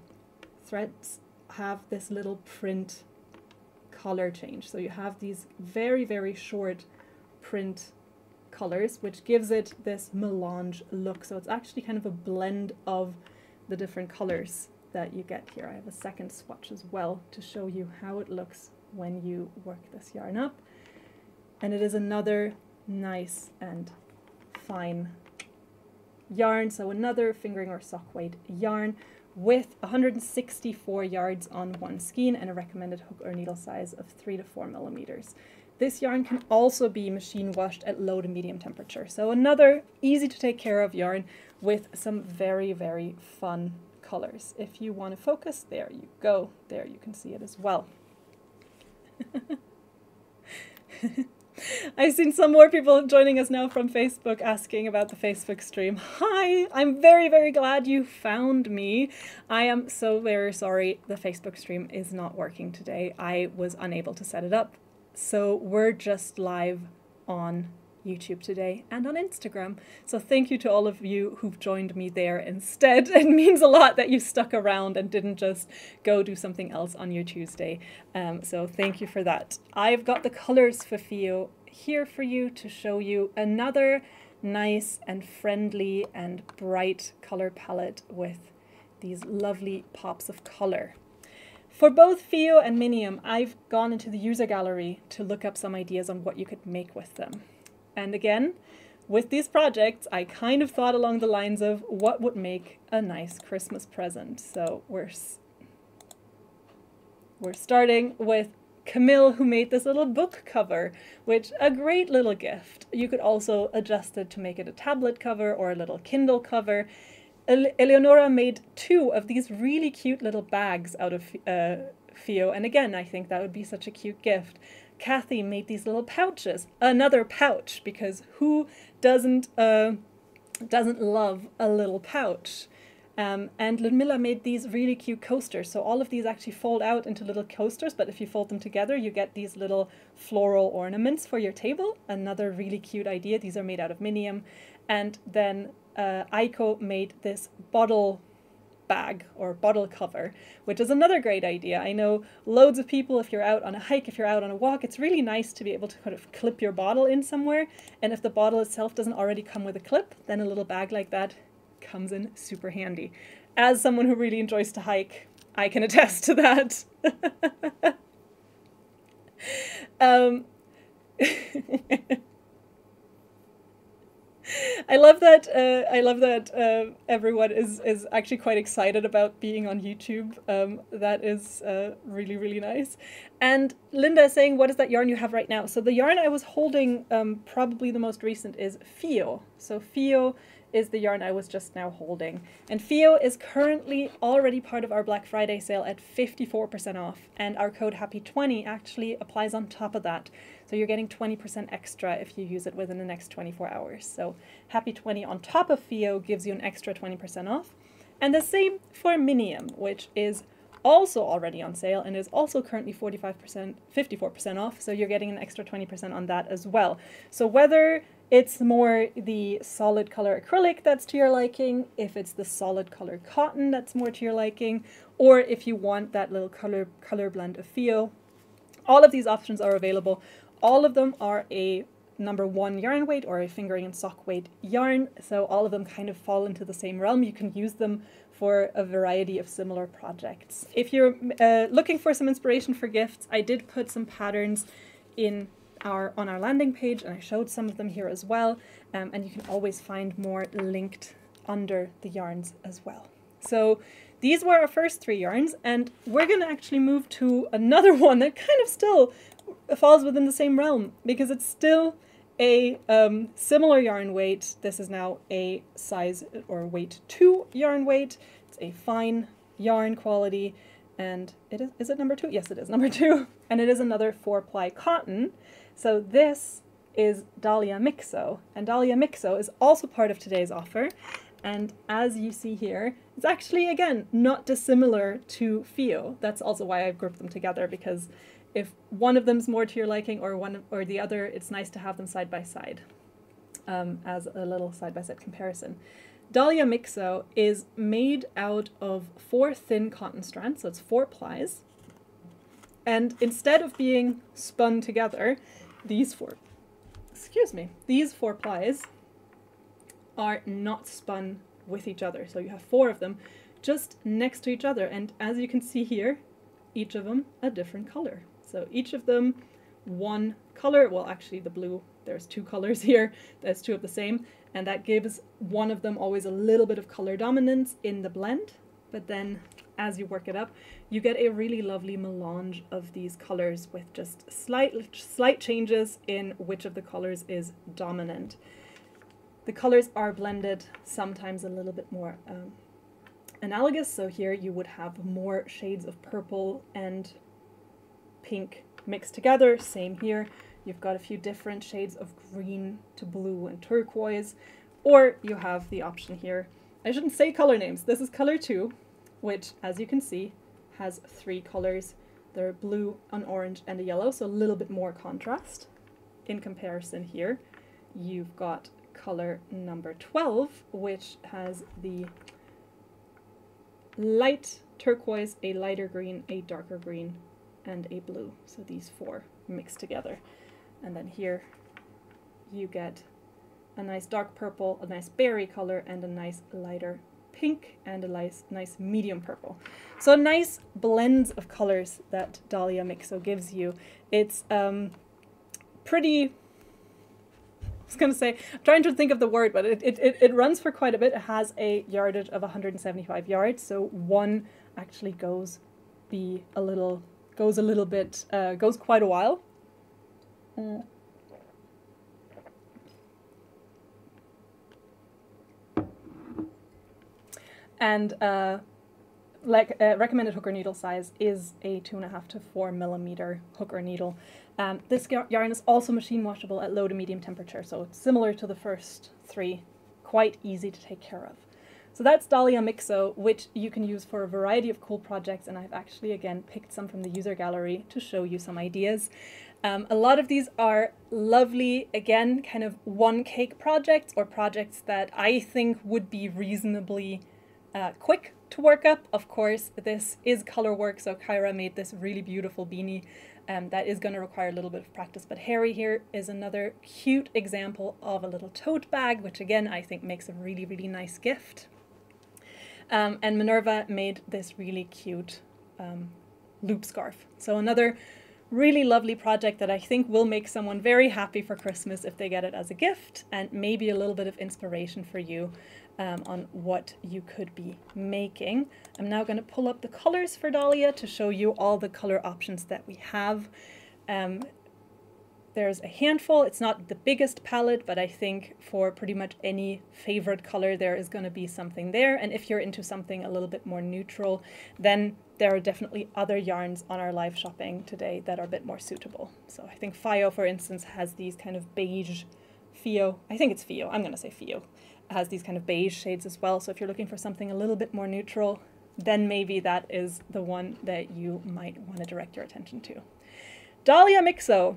threads have this little print color change. So you have these very, very short print colors, which gives it this melange look. So it's actually kind of a blend of the different colors that you get here. I have a second swatch as well to show you how it looks when you work this yarn up. And it is another nice and fine yarn. So another fingering or sock weight yarn with 164 yards on one skein and a recommended hook or needle size of 3 to 4mm. This yarn can also be machine washed at low to medium temperature. So another easy to take care of yarn with some very, very fun colors. If you want to focus, there you go. There you can see it as well. I've seen some more people joining us now from Facebook asking about the Facebook stream. Hi, I'm very, very glad you found me. I am so very sorry the Facebook stream is not working today. I was unable to set it up. So we're just live on YouTube today and on Instagram. So thank you to all of you who've joined me there instead. It means a lot that you stuck around and didn't just go do something else on your Tuesday. So thank you for that. I've got the colors for Fio here for you to show you another nice and friendly and bright color palette with these lovely pops of color. For both Fio and Minium, I've gone into the user gallery to look up some ideas on what you could make with them. And again, with these projects, I kind of thought along the lines of what would make a nice Christmas present. So we're starting with Camille, who made this little book cover, which a great little gift. You could also adjust it to make it a tablet cover or a little Kindle cover. Eleonora made 2 of these really cute little bags out of Fio, and again, I think that would be such a cute gift. Kathy made these little pouches, another pouch, because who doesn't love a little pouch? And Ludmilla made these really cute coasters. So all of these actually fold out into little coasters, but if you fold them together, you get these little floral ornaments for your table. Another really cute idea. These are made out of Minium. And then Aiko made this bottle bag or bottle cover, which is another great idea. I know loads of people, if you're out on a hike, if you're out on a walk, it's really nice to be able to kind of clip your bottle in somewhere. And if the bottle itself doesn't already come with a clip, then a little bag like that comes in super handy. As someone who really enjoys to hike, I can attest to that. Um, I love that. Everyone is actually quite excited about being on YouTube. That is really, really nice. And Linda is saying, "What is that yarn you have right now?" So the yarn I was holding, probably the most recent, is Fio. So Fio is the yarn I was just now holding, and Fio is currently already part of our Black Friday sale at 54% off, and our code Happy20 actually applies on top of that. So you're getting 20% extra if you use it within the next 24 hours. So Happy20 on top of Fio gives you an extra 20% off. And the same for Minium, which is also already on sale and is also currently 54% off. So you're getting an extra 20% on that as well. So whether it's more the solid color acrylic that's to your liking, if it's the solid color cotton that's more to your liking, or if you want that little color blend of Fio, all of these options are available. All of them are a #1 yarn weight or a fingering and sock weight yarn, so all of them kind of fall into the same realm. You can use them for a variety of similar projects. If you're looking for some inspiration for gifts, I did put some patterns on our landing page, and I showed some of them here as well, and you can always find more linked under the yarns as well. So these were our first 3 yarns, and we're going to actually move to another one that kind of still falls within the same realm, because it's still a similar yarn weight. This is now a size or weight 2 yarn weight. It's a fine yarn quality, and is it #2? Yes, it is #2, and it is another 4-ply cotton. So this is Dahlia Mixo, and Dahlia Mixo is also part of today's offer. And as you see here, it's actually, again, not dissimilar to Fio. That's also why I've grouped them together, because if one of them's more to your liking or one or the other, it's nice to have them side by side as a little side-by-side comparison. Dahlia Mixo is made out of 4 thin cotton strands, so it's 4 plies. And instead of being spun together, these 4 plies are not spun with each other. So you have 4 of them just next to each other. And as you can see here, each of them a different color. So each of them one color. Well, actually the blue, there's 2 colors here. There's 2 of the same. And that gives one of them always a little bit of color dominance in the blend. But then as you work it up, you get a really lovely melange of these colors with just slight changes in which of the colors is dominant. The colors are blended sometimes a little bit more analogous. So here you would have more shades of purple and pink mixed together. Same here. You've got a few different shades of green to blue and turquoise. Or you have the option here. I shouldn't say color names. This is color 2, which, as you can see, has 3 colors. They're blue, an orange, and a yellow, so a little bit more contrast. In comparison here, you've got color #12, which has the light turquoise, a lighter green, a darker green, and a blue. So these 4 mixed together. And then here you get a nice dark purple, a nice berry color, and a nice lighter pink, and a nice medium purple. So nice blends of colors that Dahlia Mixo gives you. It's pretty, I was going to say, I'm trying to think of the word, but it runs for quite a bit. It has a yardage of 175 yards, so one actually goes quite a while. And recommended hook or needle size is a 2.5 to 4 millimeter hook or needle. This yarn is also machine washable at low to medium temperature, so it's similar to the first 3, quite easy to take care of. So that's Dahlia Mixo, which you can use for a variety of cool projects, and I've actually again picked some from the user gallery to show you some ideas. A lot of these are lovely, again, kind of one cake projects or projects that I think would be reasonably quick to work up. Of course, this is color work, so Kyra made this really beautiful beanie that is going to require a little bit of practice. But Harry here is another cute example of a little tote bag, which again I think makes a really, really nice gift. And Minerva made this really cute loop scarf. So another really lovely project that I think will make someone very happy for Christmas if they get it as a gift, and maybe a little bit of inspiration for you on what you could be making. I'm now going to pull up the colors for Dahlia to show you all the color options that we have. There's a handful. It's not the biggest palette, but I think for pretty much any favorite color there is going to be something there. And if you're into something a little bit more neutral, then there are definitely other yarns on our live shopping today that are a bit more suitable. So I think Fio, for instance, has these kind of beige, Fio, I think it's Fio, I'm going to say Fio, has these kind of beige shades as well. So if you're looking for something a little bit more neutral, then maybe that is the one that you might want to direct your attention to. Dahlia Mixo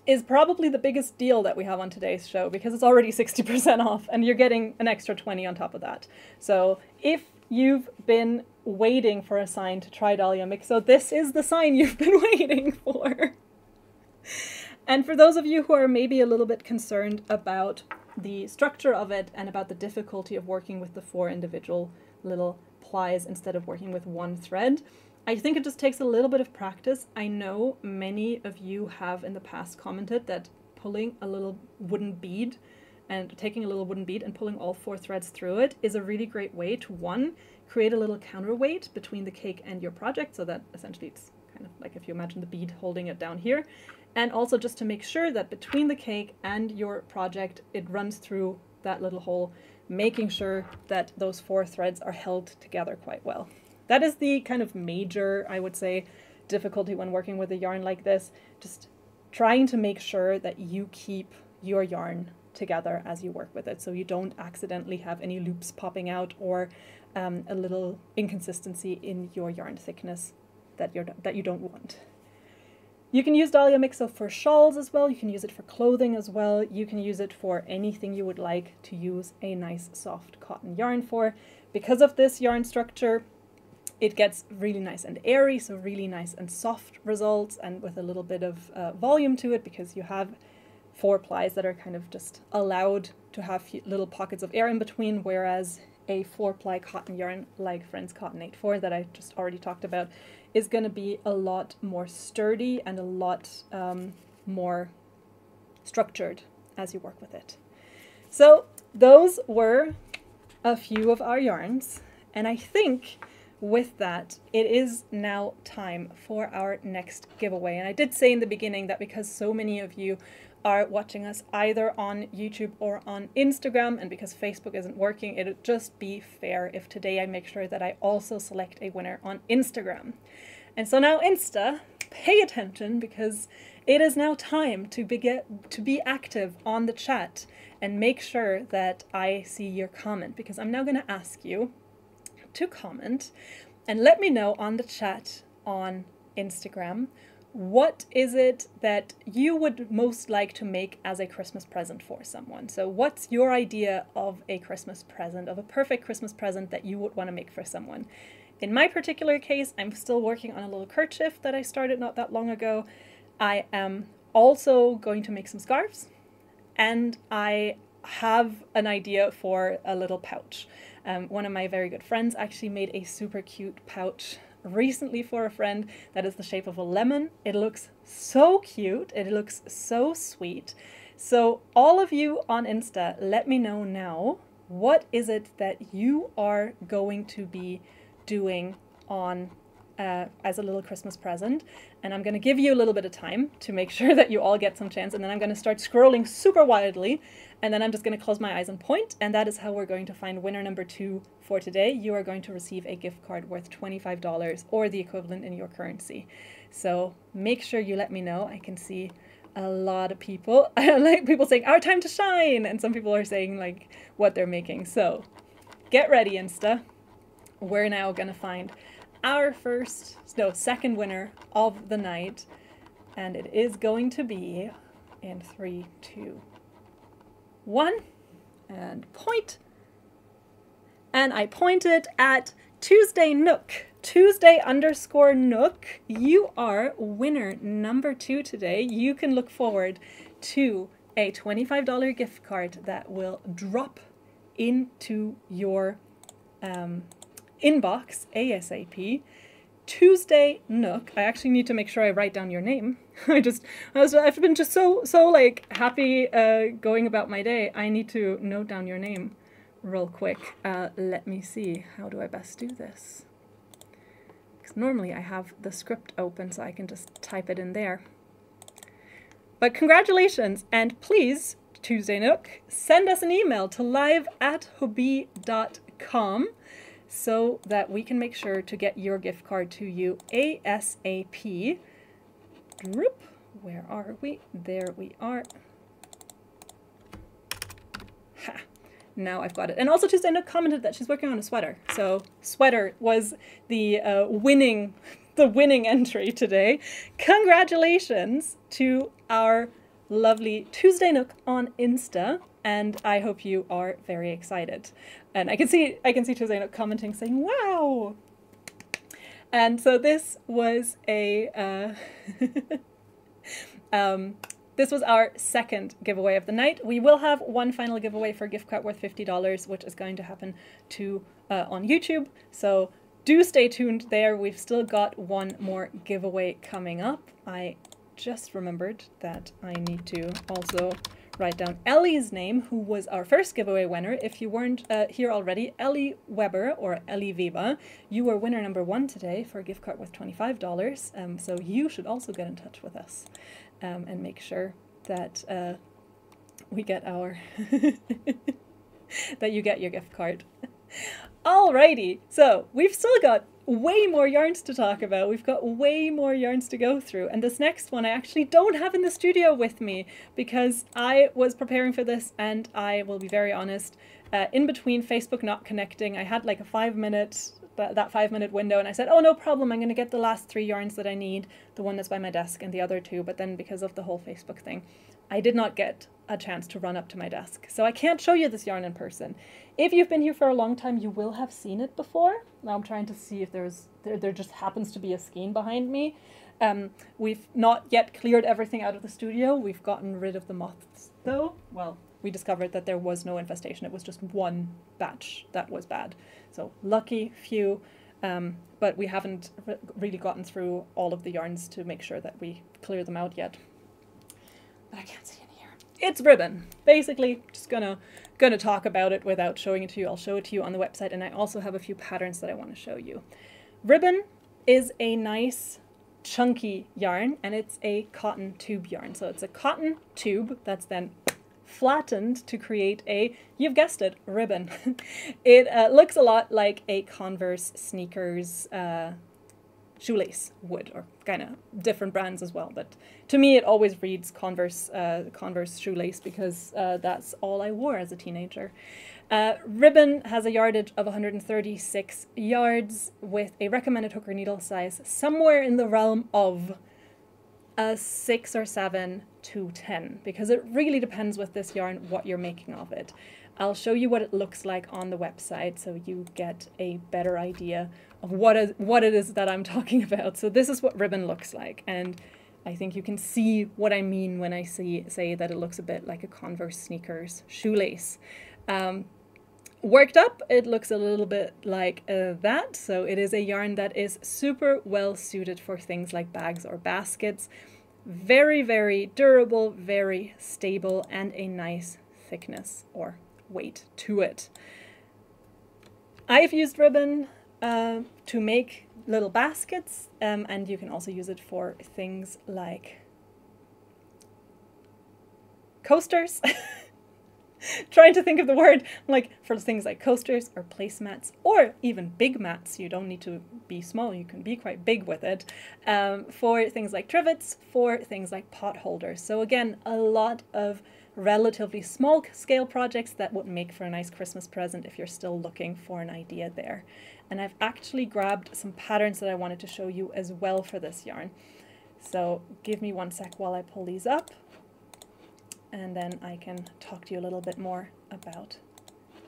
is probably the biggest deal that we have on today's show because it's already 60% off and you're getting an extra 20 on top of that. So if you've been waiting for a sign to try Dahlia Mixo, this is the sign you've been waiting for. And for those of you who are maybe a little bit concerned about the structure of it and about the difficulty of working with the 4 individual little plies instead of working with one thread, I think it just takes a little bit of practice. I know many of you have in the past commented that pulling a little wooden bead and taking a little wooden bead and pulling all 4 threads through it is a really great way to, one, create a little counterweight between the cake and your project, so that essentially it's kind of like if you imagine the bead holding it down here, and also just to make sure that between the cake and your project it runs through that little hole, making sure that those 4 threads are held together quite well. That is the kind of major, I would say, difficulty when working with a yarn like this, just trying to make sure that you keep your yarn together as you work with it, so you don't accidentally have any loops popping out or a little inconsistency in your yarn thickness that you don't want. You can use Dahlia Mixo for shawls as well, you can use it for clothing as well, you can use it for anything you would like to use a nice soft cotton yarn for. Because of this yarn structure, it gets really nice and airy, so really nice and soft results, and with a little bit of volume to it because you have 4 plies that are kind of just allowed to have little pockets of air in between, whereas a 4-ply cotton yarn like Friends Cotton 8/4 that I just already talked about is going to be a lot more sturdy and a lot more structured as you work with it. So those were a few of our yarns, and I think with that, it is now time for our next giveaway. And I did say in the beginning that because so many of you are watching us either on YouTube or on Instagram, and because Facebook isn't working, it would just be fair if today I make sure that I also select a winner on Instagram. And so now Insta, pay attention, because it is now time to be active on the chat and make sure that I see your comment, because I'm now going to ask you to comment and let me know on the chat on Instagram, what is it that you would most like to make as a Christmas present for someone? So what's your idea of a Christmas present, of a perfect Christmas present that you would want to make for someone? In my particular case, I'm still working on a little kerchief that I started not that long ago. I am also going to make some scarves, and I have an idea for a little pouch. One of my very good friends actually made a super cute pouch recently for a friend that is the shape of a lemon. It looks so cute, it looks so sweet. So all of you on Insta, let me know now, what is it that you are going to be doing on as a little Christmas present? And I'm going to give you a little bit of time to make sure that you all get some chance, and then I'm going to start scrolling super wildly, and then I'm just going to close my eyes and point, and that is how we're going to find winner number 2 for today. You are going to receive a gift card worth $25 or the equivalent in your currency. So make sure you let me know. I can see a lot of people, like people saying, our time to shine, and some people are saying like what they're making. So get ready, Insta. We're now going to find our second winner of the night, and it is going to be in 3, 2, 1, and point. And I pointed at Tuesday Nook. Tuesday_Nook, you are winner number 2 today. You can look forward to a $25 gift card that will drop into your inbox ASAP. Tuesday Nook. I actually need to make sure I write down your name. I've been just so like happy going about my day. I need to note down your name real quick. Let me see. How do I best do this? Because normally I have the script open so I can just type it in there. But congratulations, and please, Tuesday Nook, send us an email to live@hobbii.com so that we can make sure to get your gift card to you ASAP. Droop. Where are we? There we are. Ha. Now I've got it. And also Tuesday Nook commented that she's working on a sweater. So sweater was the winning entry today. Congratulations to our lovely Tuesday Nook on Insta, and I hope you are very excited. And I can see Tuesday Nook commenting saying, "Wow!" And so this was a this was our second giveaway of the night. We will have one final giveaway for a gift card worth $50, which is going to happen on YouTube. So do stay tuned there. We've still got one more giveaway coming up. I just remembered that I need to also write down Ellie's name, who was our first giveaway winner. If you weren't here already, Ellie Weber, or Ellie Viva, you were winner number 1 today for a gift card worth $25. So you should also get in touch with us and make sure that we get our that you get your gift card. Alrighty, so we've still got way more yarns to talk about. We've got way more yarns to go through, and this next one I actually don't have in the studio with me because I was preparing for this, and I will be very honest, in between Facebook not connecting, I had like a 5-minute, that 5-minute window, and I said, oh, no problem, I'm going to get the last 3 yarns that I need, the one that's by my desk and the other 2, but then because of the whole Facebook thing, I did not get a chance to run up to my desk. So I can't show you this yarn in person. If you've been here for a long time, you will have seen it before. Now I'm trying to see if there just happens to be a skein behind me. We've not yet cleared everything out of the studio. We've gotten rid of the moths though. Well, we discovered that there was no infestation. It was just one batch that was bad. So lucky few, but we haven't really gotten through all of the yarns to make sure that we clear them out yet. But I can't see in here. It's ribbon. Basically, just gonna talk about it without showing it to you. I'll show it to you on the website, and I also have a few patterns that I want to show you. Ribbon is a nice chunky yarn, and it's a cotton tube yarn. So it's a cotton tube that's then flattened to create a, you've guessed it, ribbon. It looks a lot like a Converse sneakers shoelace would, or kind of different brands as well, but to me it always reads Converse shoelace because that's all I wore as a teenager. Ribbon has a yardage of 136 yards with a recommended hook or needle size somewhere in the realm of a 6 or 7 to 10, because it really depends with this yarn what you're making of it. I'll show you what it looks like on the website so you get a better idea of what it is that I'm talking about. So this is what ribbon looks like, and I think you can see what I mean when I say that it looks a bit like a Converse sneakers shoelace. Worked up, it looks a little bit like that. So it is a yarn that is super well suited for things like bags or baskets. Very, very durable, very stable, and a nice thickness or weight to it. I've used ribbon to make little baskets, and you can also use it for things like coasters. Trying to think of the word, like for things like coasters or placemats or even big mats. You don't need to be small, you can be quite big with it. For things like trivets, for things like pot holders. So again, a lot of relatively small scale projects that would make for a nice Christmas present if you're still looking for an idea there. And I've actually grabbed some patterns that I wanted to show you as well for this yarn. So give me one sec while I pull these up, and then I can talk to you a little bit more about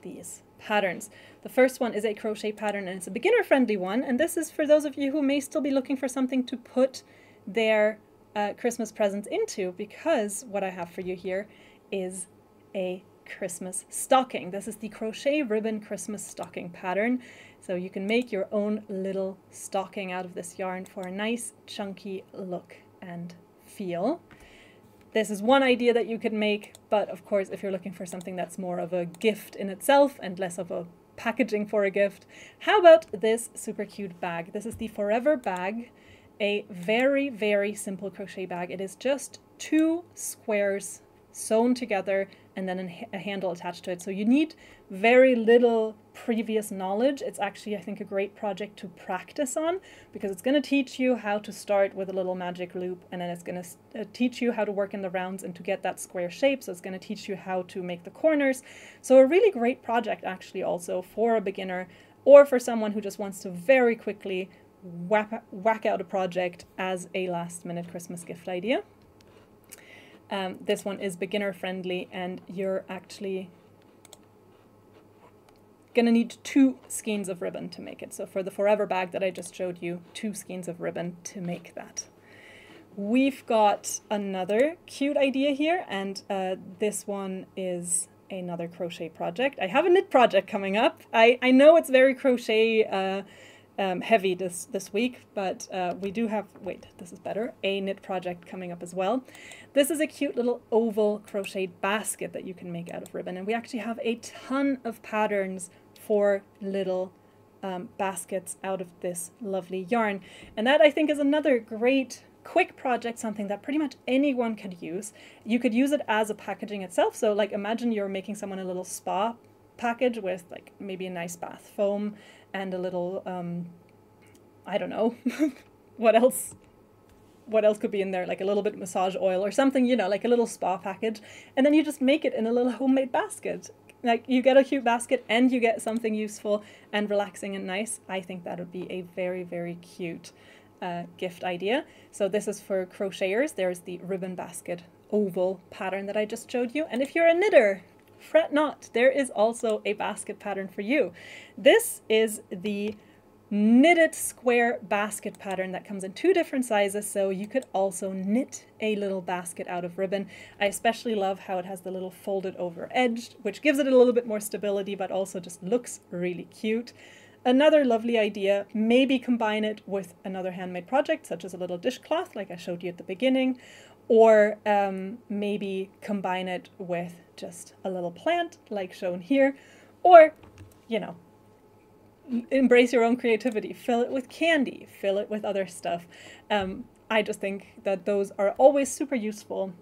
these patterns. The first one is a crochet pattern, and it's a beginner friendly one, and this is for those of you who may still be looking for something to put their Christmas presents into, because what I have for you here is a Christmas stocking. This is the crochet ribbon Christmas stocking pattern. So you can make your own little stocking out of this yarn for a nice chunky look and feel. This is one idea that you could make, but of course, if you're looking for something that's more of a gift in itself and less of a packaging for a gift, how about this super cute bag? This is the Forever bag, a very, very simple crochet bag. It is just 2 squares sewn together and then a handle attached to it. So you need very little previous knowledge. It's actually, I think, a great project to practice on, because it's going to teach you how to start with a little magic loop, and then it's going to teach you how to work in the rounds and to get that square shape. So it's going to teach you how to make the corners. So a really great project actually also for a beginner or for someone who just wants to very quickly whack out a project as a last minute Christmas gift idea. This one is beginner friendly, and you're actually going to need 2 skeins of ribbon to make it. So for the Forever bag that I just showed you, 2 skeins of ribbon to make that. We've got another cute idea here, and this one is another crochet project. I have a knit project coming up. I know it's very crochet heavy this week, but we do have, wait, this is better, a knit project coming up as well. This is a cute little oval crocheted basket that you can make out of ribbon, and we actually have a ton of patterns for little baskets out of this lovely yarn. And that, I think, is another great quick project, something that pretty much anyone could use. You could use it as a packaging itself. So like, imagine you're making someone a little spa package with like maybe a nice bath foam and a little, I don't know, what else could be in there, like a little bit of massage oil or something, you know, like a little spa package. And then you just make it in a little homemade basket. Like, you get a cute basket and you get something useful and relaxing and nice. I think that would be a very, very cute gift idea. So this is for crocheters. There's the ribbon basket oval pattern that I just showed you. And if you're a knitter, fret not, there is also a basket pattern for you. This is the knitted square basket pattern that comes in 2 different sizes, so you could also knit a little basket out of ribbon. I especially love how it has the little folded over edge, which gives it a little bit more stability, but also just looks really cute. Another lovely idea, maybe combine it with another handmade project, such as a little dishcloth, like I showed you at the beginning, or maybe combine it with just a little plant, like shown here, or, you know, embrace your own creativity, fill it with candy, fill it with other stuff. I just think that those are always super useful.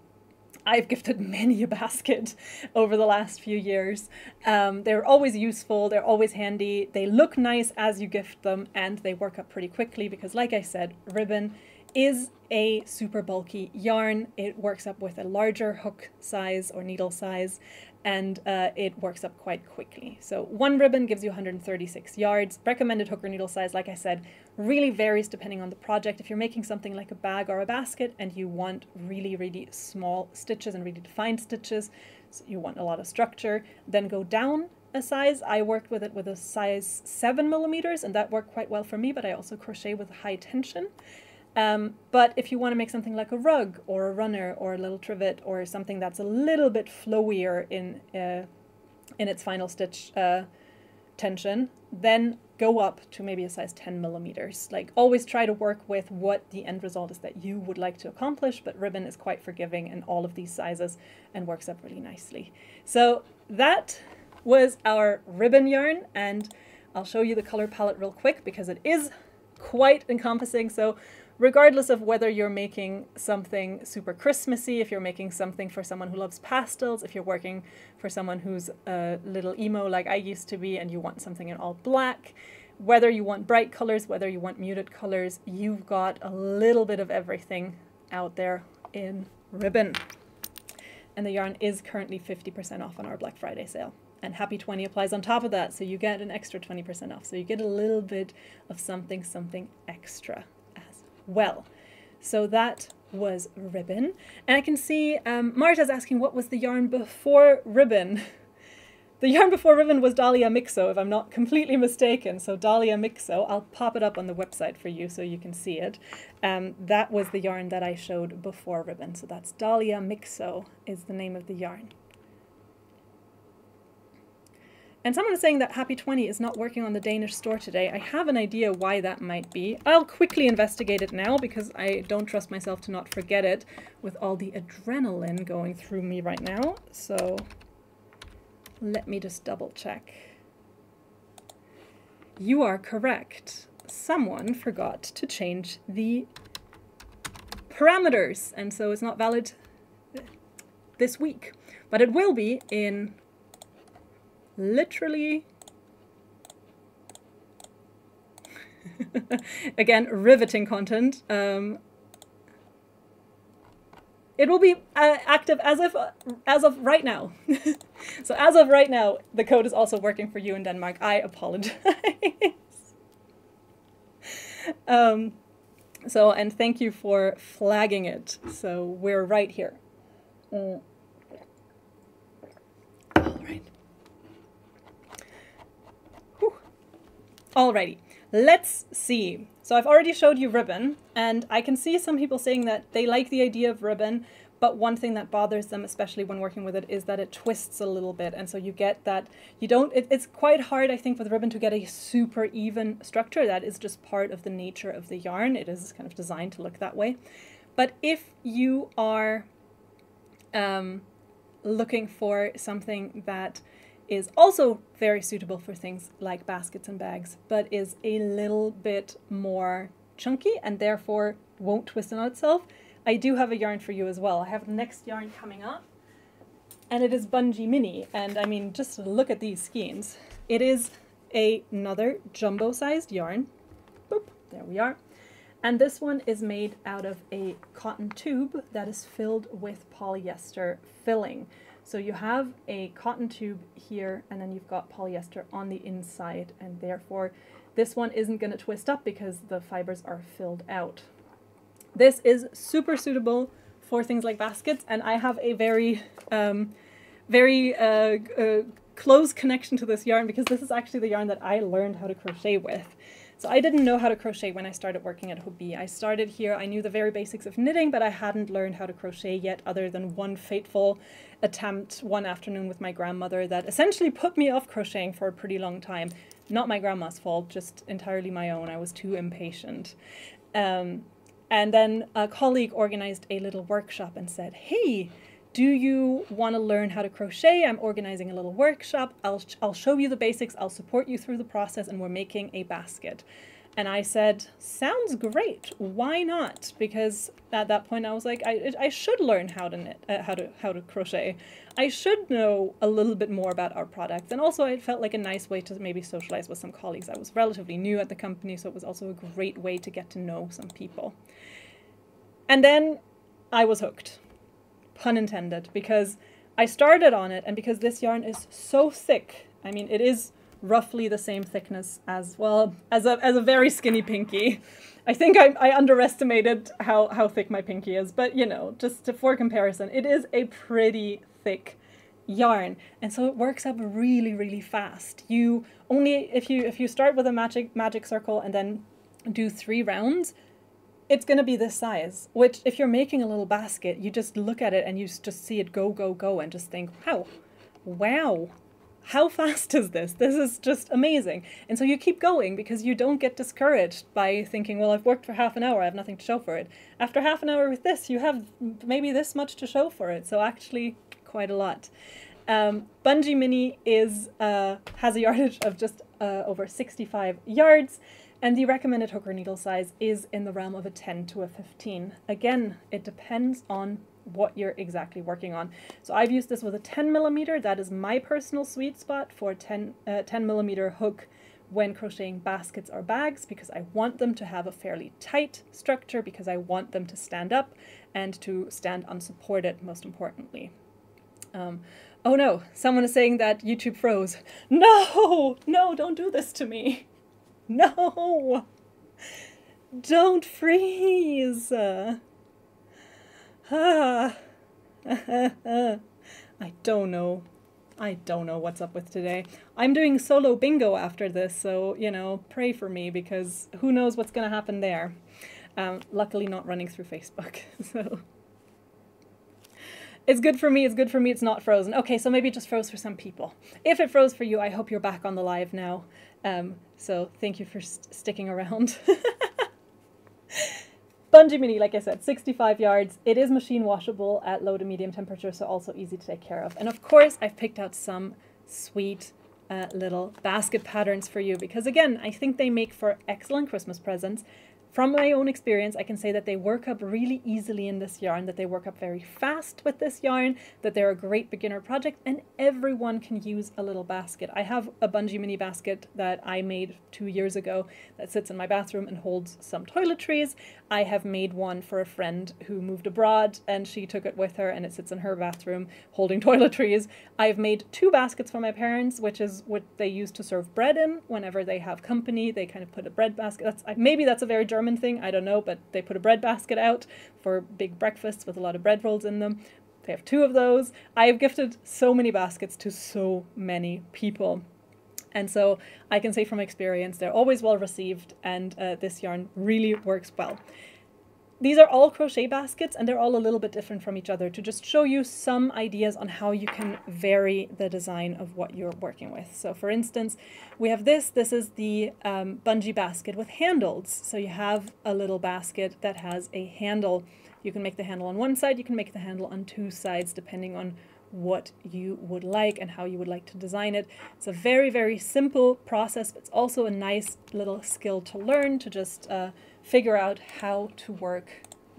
I've gifted many a basket over the last few years. They're always useful, they're always handy, they look nice as you gift them, and they work up pretty quickly because, like I said, ribbon is a super bulky yarn. It works up with a larger hook size or needle size, and it works up quite quickly. So 1 ribbon gives you 136 yards. Recommended hook or needle size, like I said, really varies depending on the project. If you're making something like a bag or a basket and you want really, really small stitches and really defined stitches, so you want a lot of structure, then go down a size. I worked with it with a size 7 millimeters, and that worked quite well for me, but I also crochet with high tension. But if you want to make something like a rug or a runner or a little trivet or something that's a little bit flowier in its final stitch tension, then go up to maybe a size 10 millimeters. Like, always try to work with what the end result is that you would like to accomplish, but ribbon is quite forgiving in all of these sizes and works up really nicely. So that was our ribbon yarn, and I'll show you the color palette real quick because it is quite encompassing. So regardless of whether you're making something super Christmassy, if you're making something for someone who loves pastels, if you're working for someone who's a little emo like I used to be and you want something in all black, whether you want bright colors, whether you want muted colors, you've got a little bit of everything out there in ribbon. And the yarn is currently 50% off on our Black Friday sale. And Happy 20 applies on top of that, so you get an extra 20% off. So you get a little bit of something extra as well. So that was ribbon. And I can see Marta's asking what was the yarn before ribbon. The yarn before ribbon was Dahlia Mixo, if I'm not completely mistaken. So Dahlia Mixo, I'll pop it up on the website for you so you can see it. That was the yarn that I showed before ribbon. So that's Dahlia Mixo is the name of the yarn. And someone is saying that Happy 20 is not working on the Danish store today. I have an idea why that might be. I'll quickly investigate it now because I don't trust myself to not forget it with all the adrenaline going through me right now. So let me just double check. You are correct. Someone forgot to change the parameters, and so it's not valid this week. But it will be in literally, again, riveting content. It will be active as of right now. So as of right now, the code is also working for you in Denmark. I apologize. So, and thank you for flagging it. So we're right here. All right. Whew. Alrighty, let's see. So I've already showed you ribbon, and I can see some people saying that they like the idea of ribbon, but one thing that bothers them, especially when working with it, is that it twists a little bit. And so you get that, it's quite hard, I think, with ribbon to get a super even structure. That is just part of the nature of the yarn. It is kind of designed to look that way. But if you are looking for something that is also very suitable for things like baskets and bags, but is a little bit more chunky and therefore won't twist on itself, I do have a yarn for you as well. I have the next yarn coming up, and it is Bungee Mini. And I mean, just look at these skeins. It is another jumbo-sized yarn. Boop, there we are. And this one is made out of a cotton tube that is filled with polyester filling. So you have a cotton tube here, and then you've got polyester on the inside, and therefore this one isn't going to twist up because the fibers are filled out. This is super suitable for things like baskets, and I have a very, close connection to this yarn because this is actually the yarn that I learned how to crochet with. So I didn't know how to crochet when I started working at Hobbii. I started here, I knew the very basics of knitting, but I hadn't learned how to crochet yet, other than one fateful attempt one afternoon with my grandmother that essentially put me off crocheting for a pretty long time. Not my grandma's fault, just entirely my own. I was too impatient. And then a colleague organized a little workshop and said, hey, do you want to learn how to crochet? I'm organizing a little workshop. I'll show you the basics. I'll support you through the process, and we're making a basket. And I said, sounds great. Why not? Because at that point I was like, I should learn how to knit, how to crochet. I should know a little bit more about our product. And also it felt like a nice way to maybe socialize with some colleagues. I was relatively new at the company, so it was also a great way to get to know some people. And then I was hooked. Pun intended, because I started on it, and because this yarn is so thick, I mean, it is roughly the same thickness as, well, as a very skinny pinky. I think I underestimated how thick my pinky is, but you know, just for comparison, it is a pretty thick yarn, and so it works up really, really fast. You only, if you start with a magic circle and then do 3 rounds, it's going to be this size, which if you're making a little basket, you just look at it and you just see it go, go, go, and just think, wow, how fast is this? This is just amazing. And so you keep going because you don't get discouraged by thinking, well, I've worked for half an hour, I have nothing to show for it. After half an hour with this, you have maybe this much to show for it. So actually quite a lot. Bungee Mini has a yardage of just over 65 yards. And the recommended hook or needle size is in the realm of a 10 to a 15. Again, it depends on what you're exactly working on. So I've used this with a 10 millimeter. That is my personal sweet spot for 10 millimeter hook when crocheting baskets or bags, because I want them to have a fairly tight structure, because I want them to stand up and to stand unsupported, most importantly. Oh no, someone is saying that YouTube froze. No, don't do this to me. No, don't freeze. I don't know. I don't know what's up with today. I'm doing solo bingo after this, so, you know, pray for me, because who knows what's going to happen there. Luckily not running through Facebook, so. It's good for me. It's good for me. It's not frozen. Okay, so maybe it just froze for some people. If it froze for you, I hope you're back on the live now. So thank you for sticking around. Bungee Mini, like I said, 65 yards. It is machine washable at low to medium temperature, so also easy to take care of. And of course, I've picked out some sweet little basket patterns for you because, again, I think they make for excellent Christmas presents. From my own experience, I can say that they work up really easily in this yarn, that they work up very fast with this yarn, that they're a great beginner project, and everyone can use a little basket. I have a Bungee Mini basket that I made 2 years ago that sits in my bathroom and holds some toiletries. I have made one for a friend who moved abroad and she took it with her and it sits in her bathroom holding toiletries. I've made 2 baskets for my parents, which is what they use to serve bread in whenever they have company. They kind of put a bread basket. Maybe that's a very German thing, I don't know, but they put a bread basket out for big breakfasts with a lot of bread rolls in them. They have 2 of those. I have gifted so many baskets to so many people. And so I can say from experience, they're always well received, and this yarn really works well. These are all crochet baskets, and they're all a little bit different from each other to just show you some ideas on how you can vary the design of what you're working with. So for instance, we have this is the bungee basket with handles. So you have a little basket that has a handle. You can make the handle on one side, you can make the handle on 2 sides, depending on what you would like and how you would like to design it. It's a very, very simple process, but it's also a nice little skill to learn to just figure out how to work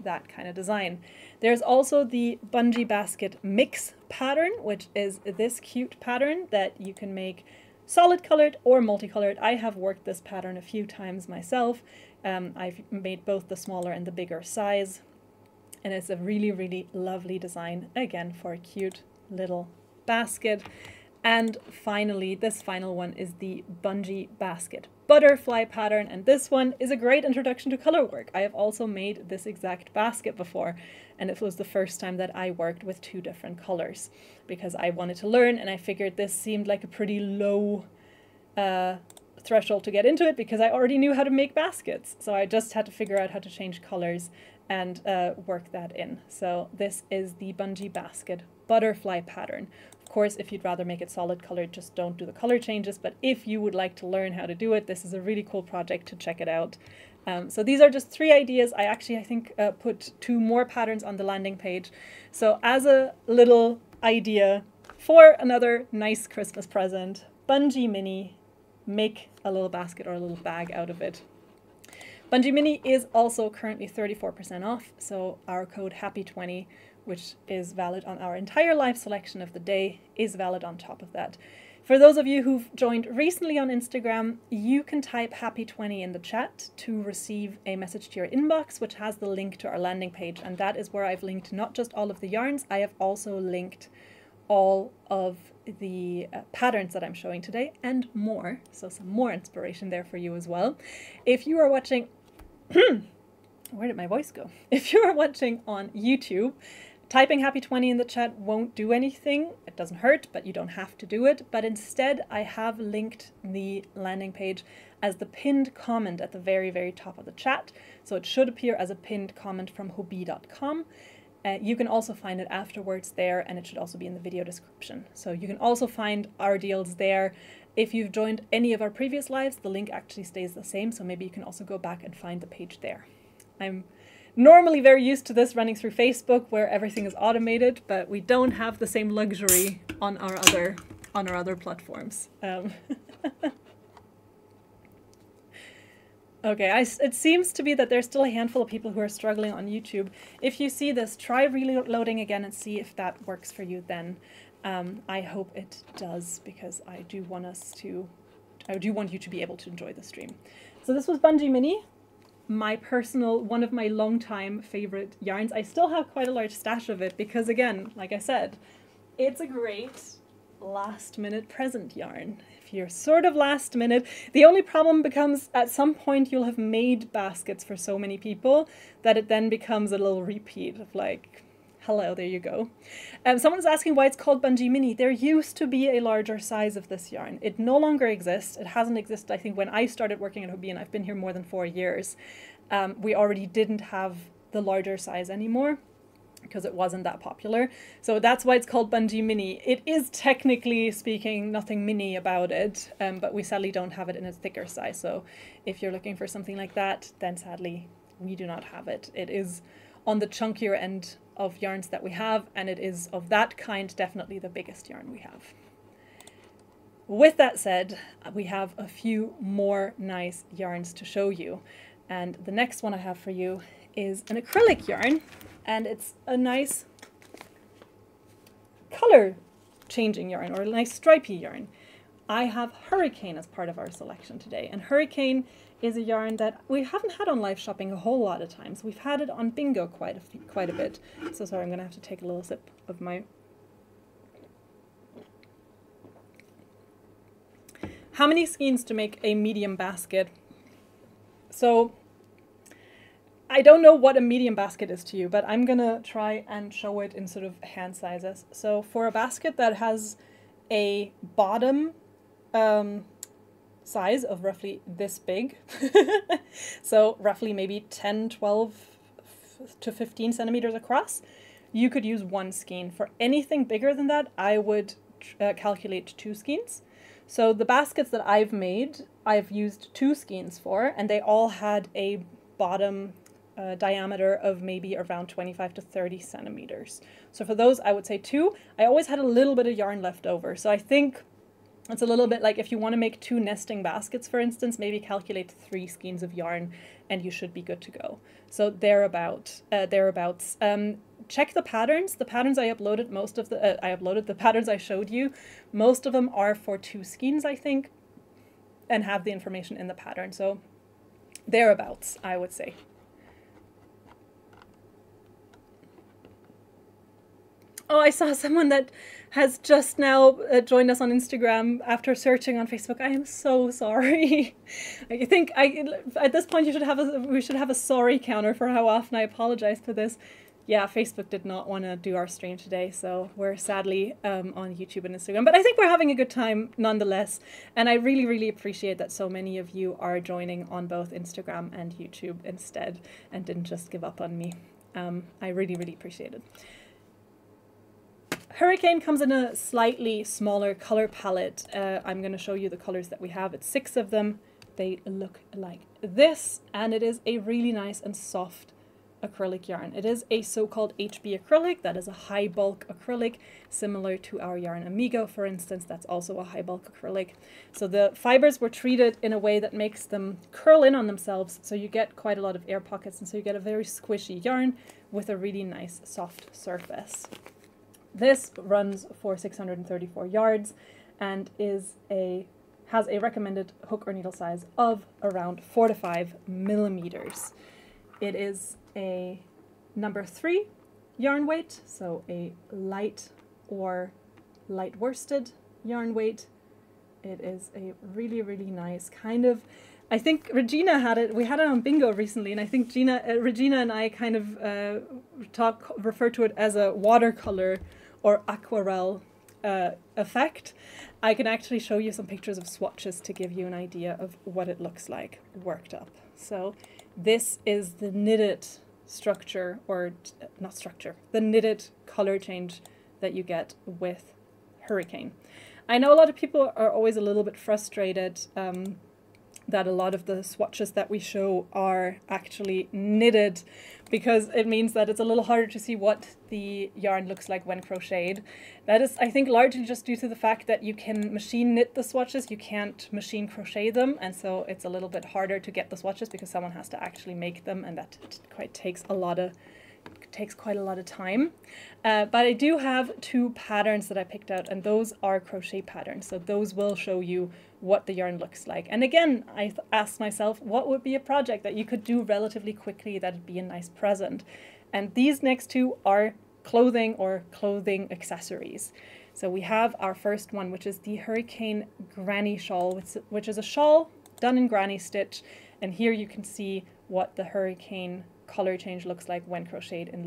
that kind of design. There's also the bungee basket mix pattern, which is this cute pattern that you can make solid colored or multicolored. I have worked this pattern a few times myself. I've made both the smaller and the bigger size, and it's a really, really lovely design, again, for a cute little basket. And finally, this final one is the bungee basket butterfly pattern, and this one is a great introduction to color work. I have also made this exact basket before, and it was the first time that I worked with 2 different colors because I wanted to learn, and I figured this seemed like a pretty low threshold to get into it because I already knew how to make baskets. So I just had to figure out how to change colors and work that in. So this is the bungee basket butterfly pattern. Of course, if you'd rather make it solid colored, just don't do the color changes. But if you would like to learn how to do it, this is a really cool project to check it out. So these are just 3 ideas. I think put 2 more patterns on the landing page. So as a little idea for another nice Christmas present, Bungee Mini, make a little basket or a little bag out of it. Bungee Mini is also currently 34% off, so our code HAPPY20, which is valid on our entire live selection of the day, is valid on top of that. For those of you who've joined recently on Instagram, you can type HAPPY20 in the chat to receive a message to your inbox, which has the link to our landing page, and that is where I've linked not just all of the yarns, I have also linked all of the patterns that I'm showing today and more, so some more inspiration there for you as well. If you are watching where did my voice go? If you are watching on YouTube, typing HAPPY20 in the chat won't do anything. It doesn't hurt, but you don't have to do it. But instead, I have linked the landing page as the pinned comment at the very, very top of the chat. So it should appear as a pinned comment from Hobbii.com. You can also find it afterwards there, and it should also be in the video description. So you can also find our deals there. If you've joined any of our previous lives, the link actually stays the same, so maybe you can also go back and find the page there. I'm normally very used to this running through Facebook where everything is automated, but we don't have the same luxury on our other platforms. Okay, it seems to be that there's still a handful of people who are struggling on YouTube. If you see this, try reloading again and see if that works for you then. I hope it does, because I do want you to be able to enjoy the stream. So this was Bungee Mini, my personal, one of my long-time favorite yarns. I still have quite a large stash of it because, again, like I said, it's a great last-minute present yarn. If you're sort of last minute, the only problem becomes at some point you'll have made baskets for so many people that it then becomes a little repeat of like, hello, there you go. Someone's asking why it's called Bungee Mini. There used to be a larger size of this yarn. It no longer exists. It hasn't existed, I think, when I started working at Hobbii, and I've been here more than 4 years. We already didn't have the larger size anymore. because it wasn't that popular. So that's why it's called Bungee Mini. It is technically speaking nothing mini about it, but we sadly don't have it in a thicker size. So if you're looking for something like that, then sadly we do not have it. It is on the chunkier end of yarns that we have, and it is of that kind definitely the biggest yarn we have. With that said, we have a few more nice yarns to show you. And the next one I have for you is an acrylic yarn, and it's a nice color changing yarn, or a nice stripy yarn. I have Hurricane as part of our selection today, and Hurricane is a yarn that we haven't had on live shopping a whole lot of times. We've had it on bingo quite a bit. So sorry, I'm gonna have to take a little sip of my... How many skeins to make a medium basket? So I don't know what a medium basket is to you, but I'm gonna try and show it in sort of hand sizes. So for a basket that has a bottom size of roughly this big, so roughly maybe 10, 12 to 15 centimeters across, you could use 1 skein. For anything bigger than that, I would calculate 2 skeins. So the baskets that I've made, I've used 2 skeins for, and they all had a bottom diameter of maybe around 25 to 30 centimeters. So for those, I would say 2. I always had a little bit of yarn left over. So I think it's a little bit like if you want to make 2 nesting baskets, for instance, maybe calculate 3 skeins of yarn and you should be good to go. So thereabouts. Check the patterns. The patterns I uploaded, the patterns I showed you. Most of them are for 2 skeins, I think, and have the information in the pattern. So thereabouts, I would say. Oh, I saw someone that has just now joined us on Instagram after searching on Facebook. I am so sorry. I think at this point we should have a sorry counter for how often I apologize for this. Yeah, Facebook did not want to do our stream today, so we're sadly on YouTube and Instagram. But I think we're having a good time nonetheless, and I really, really appreciate that so many of you are joining on both Instagram and YouTube instead and didn't just give up on me. I really, really appreciate it. Hurricane comes in a slightly smaller color palette. I'm going to show you the colors that we have. It's 6 of them. They look like this, and it is a really nice and soft acrylic yarn. It is a so-called HB acrylic. That is a high bulk acrylic, similar to our yarn Amigo, for instance. That's also a high bulk acrylic. So the fibers were treated in a way that makes them curl in on themselves, so you get quite a lot of air pockets, and so you get a very squishy yarn with a really nice soft surface. This runs for 634 yards and has a recommended hook or needle size of around 4 to 5 millimeters. It is a number 3 yarn weight, so a light or light worsted yarn weight. It is a really, really nice kind of, I think Regina had it, we had it on bingo recently, and I think Regina and I kind of refer to it as a watercolor or aquarelle effect. I can actually show you some pictures of swatches to give you an idea of what it looks like worked up. So this is the knitted structure, or not structure, the knitted color change that you get with Hurricane. I know a lot of people are always a little bit frustrated that a lot of the swatches that we show are actually knitted, because it means that it's a little harder to see what the yarn looks like when crocheted. That is, I think, largely just due to the fact that you can machine knit the swatches, you can't machine crochet them, and so it's a little bit harder to get the swatches because someone has to actually make them, and that takes quite a lot of time. But I do have 2 patterns that I picked out, and those are crochet patterns, so those will show you what the yarn looks like. And again, I asked myself, what would be a project that you could do relatively quickly that'd be a nice present? And these next 2 are clothing or clothing accessories. So we have our first one, which is the Hurricane Granny Shawl, which is a shawl done in granny stitch, and here you can see what the Hurricane color change looks like when crocheted in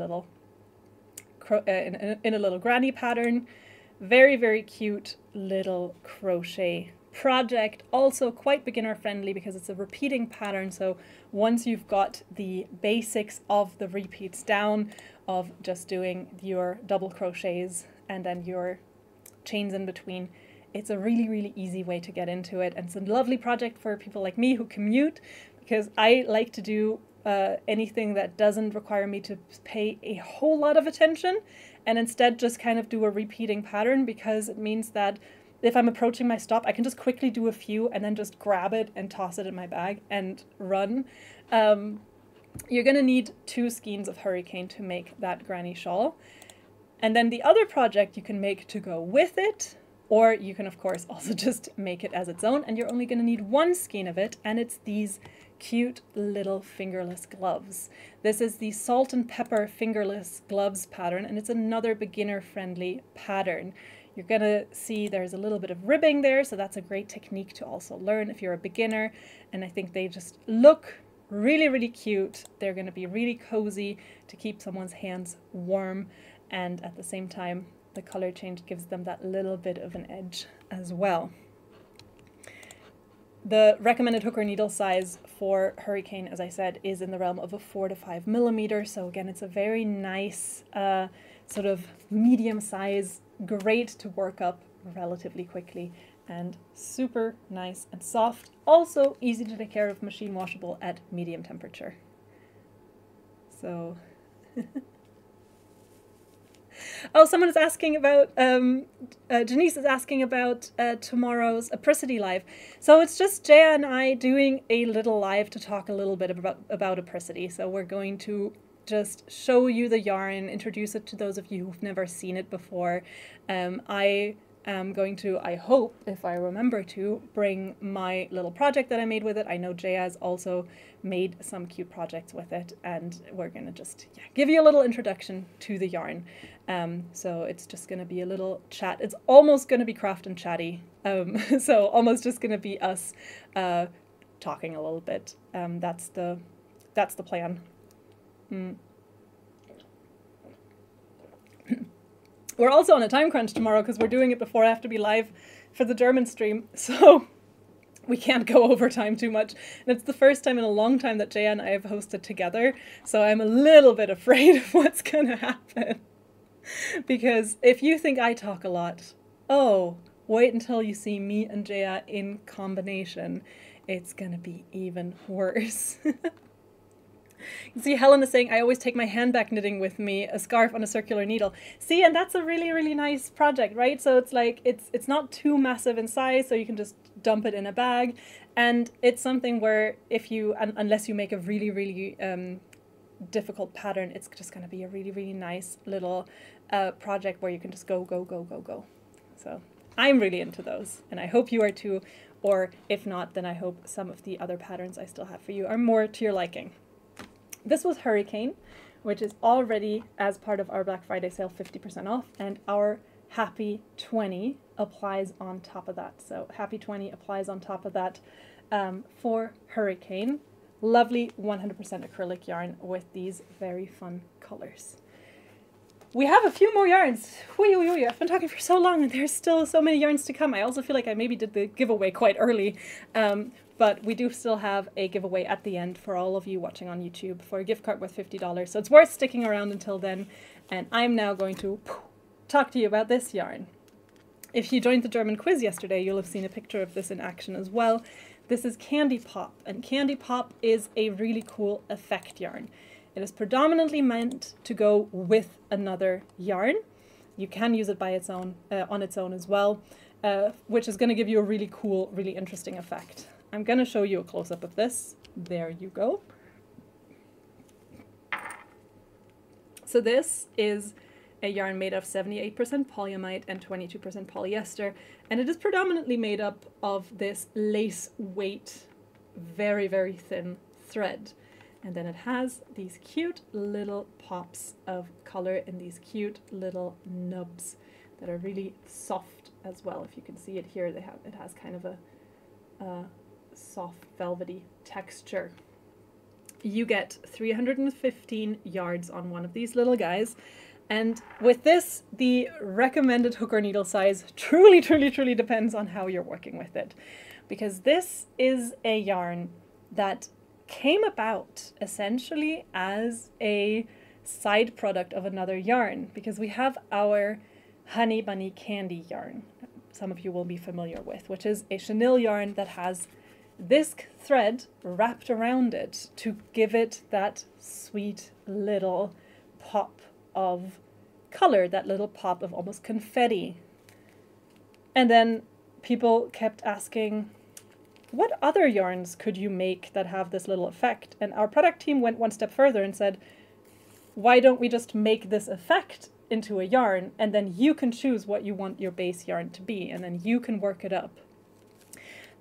in a little granny pattern. Very, very cute little crochet project, also quite beginner friendly because it's a repeating pattern. So once you've got the basics of the repeats down, of just doing your double crochets and then your chains in between, it's a really, really easy way to get into it. And it's a lovely project for people like me who commute, because I like to do anything that doesn't require me to pay a whole lot of attention, and instead just kind of do a repeating pattern, because it means that if I'm approaching my stop, I can just quickly do a few and then just grab it and toss it in my bag and run. You're going to need 2 skeins of hurricane to make that granny shawl. And then the other project you can make to go with it, or you can of course also just make it as its own, and you're only going to need 1 skein of it, and it's these cute little fingerless gloves. This is the salt and pepper fingerless gloves pattern, and it's another beginner friendly pattern. You're gonna see there's a little bit of ribbing there, so that's a great technique to also learn if you're a beginner. And I think they just look really, really cute. They're gonna be really cozy to keep someone's hands warm, and at the same time the color change gives them that little bit of an edge as well. The recommended hook or needle size for hurricane, as I said, is in the realm of a 4 to 5 millimeter. So again, it's a very nice sort of medium size, great to work up relatively quickly, and super nice and soft. Also easy to take care of, machine washable at medium temperature. So oh, someone is asking about, Janice is asking about tomorrow's Apricity Live. So it's just Jaya and I doing a little live to talk a little bit about Apricity. So we're going to just show you the yarn, introduce it to those of you who've never seen it before. I am going to, I hope, if I remember to, bring my little project that I made with it. I know Jaya has also made some cute projects with it, and we're going to just give you a little introduction to the yarn. So it's just going to be a little chat. It's almost going to be craft and chatty. So almost just going to be us talking a little bit. That's the plan. We're also on a time crunch tomorrow because we're doing it before I have to be live for the German stream, so we can't go overtime too much. And it's the first time in a long time that Jaya and I have hosted together, so I'm a little bit afraid of what's going to happen. Because if you think I talk a lot, oh, wait until you see me and Jaya in combination. It's going to be even worse. You see, Helen is saying, I always take my handbag knitting with me, a scarf on a circular needle. See, and that's a really, really nice project, right? So it's like, it's not too massive in size, so you can just dump it in a bag. And it's something where if you, unless you make a really, really difficult pattern, it's just going to be a really, really nice little project where you can just go, go, go, go, go. So I'm really into those, and I hope you are too. Or if not, then I hope some of the other patterns I still have for you are more to your liking. This was Hurricane, which is already, as part of our Black Friday sale, 50% off, and our Happy 20 applies on top of that. So Happy 20 applies on top of that for Hurricane. Lovely 100% acrylic yarn with these very fun colors. We have a few more yarns. I've been talking for so long and there's still so many yarns to come. I also feel like I maybe did the giveaway quite early. But we do still have a giveaway at the end for all of you watching on YouTube for a gift card worth $50. So it's worth sticking around until then. And I'm now going to talk to you about this yarn. If you joined the German quiz yesterday, you'll have seen a picture of this in action as well. This is Candy Pop, and Candy Pop is a really cool effect yarn. It is predominantly meant to go with another yarn. You can use it by its own, on its own as well, which is going to give you a really cool, really interesting effect. I'm going to show you a close-up of this. There you go. So this is a yarn made of 78% polyamide and 22% polyester, and it is predominantly made up of this lace weight, very, very thin thread. And then it has these cute little pops of color in these cute little nubs that are really soft as well. If you can see it here, it has kind of a soft velvety texture. You get 315 yards on one of these little guys, And with this, the recommended hook or needle size truly, truly, truly depends on how you're working with it. Because this is a yarn that came about essentially as a side product of another yarn, because we have our Honey Bunny Candy yarn, some of you will be familiar with, which is a chenille yarn that has this thread wrapped around it to give it that sweet little pop of color, that little pop of almost confetti. And then people kept asking, what other yarns could you make that have this little effect? And our product team went one step further and said, why don't we just make this effect into a yarn, and then you can choose what you want your base yarn to be, and then you can work it up.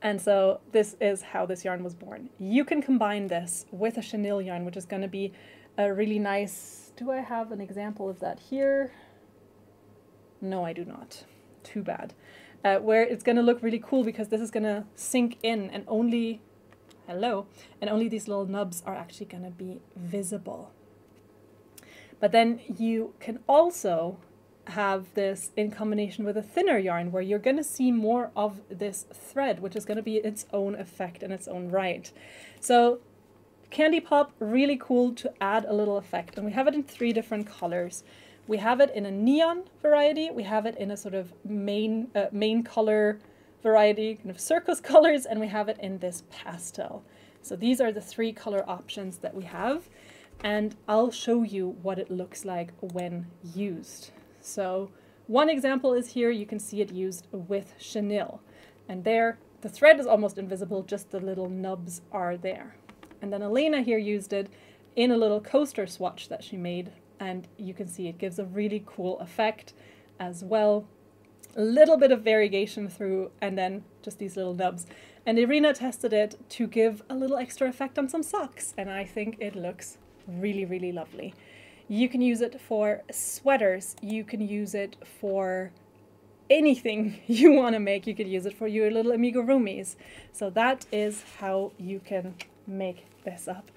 And so this is how this yarn was born. You can combine this with a chenille yarn, which is going to be a really nice, do I have an example of that here? No, I do not. Too bad. Where it's going to look really cool, because this is going to sink in, and only, hello, and only these little nubs are actually going to be visible. But then you can also have this in combination with a thinner yarn, where you're going to see more of this thread, which is going to be its own effect in its own right. So Candy Pop, really cool to add a little effect. And we have it in 3 different colors. We have it in a neon variety, we have it in a sort of main color variety, kind of circus colors, and we have it in this pastel. So these are the 3 color options that we have. And I'll show you what it looks like when used. So one example is here. You can see it used with chenille. And there, the thread is almost invisible, just the little nubs are there. And then Elena here used it in a little coaster swatch that she made. And you can see it gives a really cool effect as well. A little bit of variegation through, and then just these little nubs. And Irina tested it to give a little extra effect on some socks. And I think it looks really, really lovely. You can use it for sweaters. You can use it for anything you want to make. You could use it for your little amigurumis. So that is how you can make this up.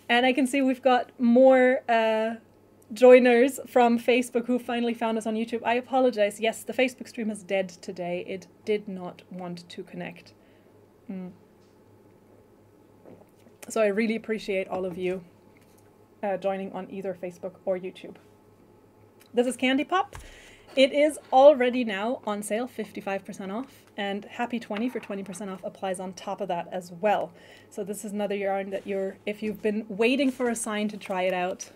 And I can see we've got more joiners from Facebook who finally found us on YouTube. I apologize. Yes, the Facebook stream is dead today. It did not want to connect. So I really appreciate all of you joining on either Facebook or YouTube. This is Candy Pop. It is already now on sale, 55% off, and Happy 20 for 20% off applies on top of that as well. So this is another yarn that if you've been waiting for a sign to try it out,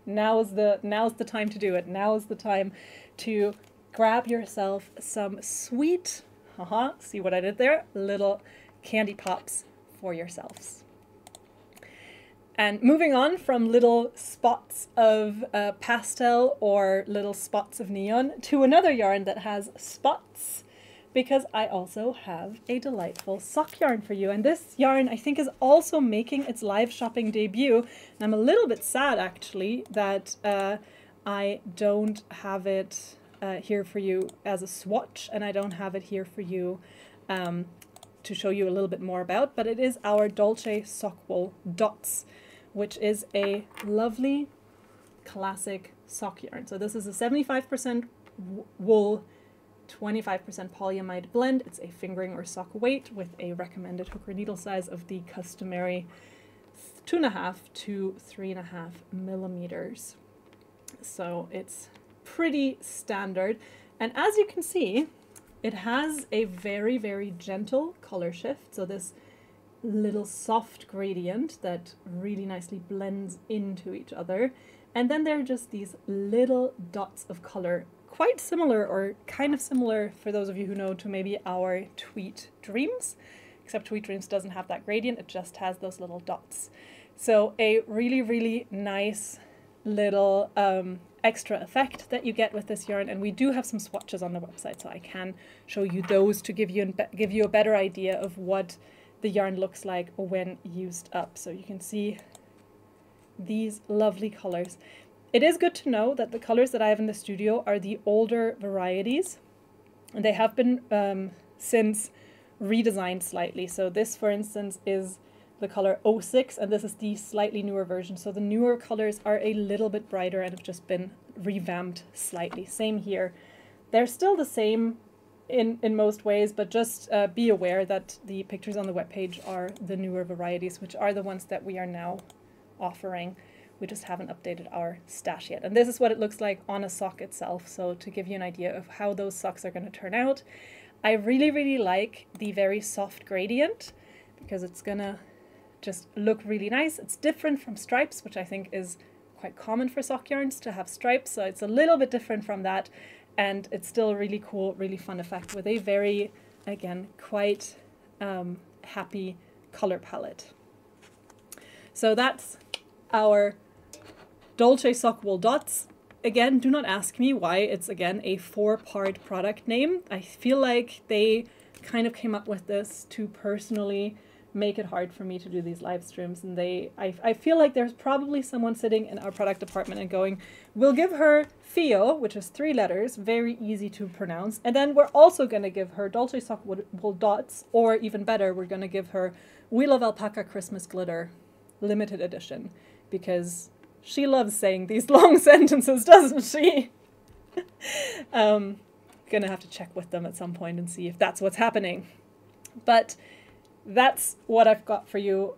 now's the time to do it. Now is the time to grab yourself some sweet, see what I did there? Little candy pops for yourselves. And moving on from little spots of pastel or little spots of neon to another yarn that has spots, because I also have a delightful sock yarn for you. And this yarn, I think, is also making its live shopping debut. And I'm a little bit sad, actually, that I don't have it here for you as a swatch, and I don't have it here for you to show you a little bit more about. But it is our Dolce Sock Wool Dots, which is a lovely classic sock yarn. So this is a 75% wool, 25% polyamide blend. It's a fingering or sock weight with a recommended hook or needle size of the customary 2.5 to 3.5 millimeters. So it's pretty standard. And as you can see, it has a very, very gentle color shift. So this little soft gradient that really nicely blends into each other. And then there are just these little dots of color, quite similar, or kind of similar for those of you who know, to maybe our Tweet Dreams, except Tweet Dreams doesn't have that gradient, it just has those little dots. So a really, really nice little extra effect that you get with this yarn. And we do have some swatches on the website, so I can show you those to give you a better idea of what the yarn looks like when used up. So you can see these lovely colors. It is good to know that the colors that I have in the studio are the older varieties, and they have been since redesigned slightly. So this, for instance, is the color 06, and this is the slightly newer version. So the newer colors are a little bit brighter and have just been revamped slightly. Same here. They're still the same in most ways, but just be aware that the pictures on the webpage are the newer varieties, which are the ones that we are now offering. We just haven't updated our stash yet. And this is what it looks like on a sock itself. So to give you an idea of how those socks are going to turn out, I really, really like the very soft gradient because it's going to just look really nice. It's different from stripes, which I think is quite common for sock yarns to have stripes. So it's a little bit different from that. And it's still a really cool, really fun effect with a very, again, quite happy color palette. So that's our Dolce Sock Wool Dots. Again, do not ask me why it's, again, a 4-part product name. I feel like they kind of came up with this to personally make it hard for me to do these live streams, and I feel like there's probably someone sitting in our product department and going, we'll give her Theo, which is 3 letters, very easy to pronounce, and then we're also going to give her Dolce Sock Wool Dots, or even better, we're going to give her We Love Alpaca Christmas Glitter limited edition, because she loves saying these long sentences, doesn't she? Gonna have to check with them at some point and see if that's what's happening. But that's what I've got for you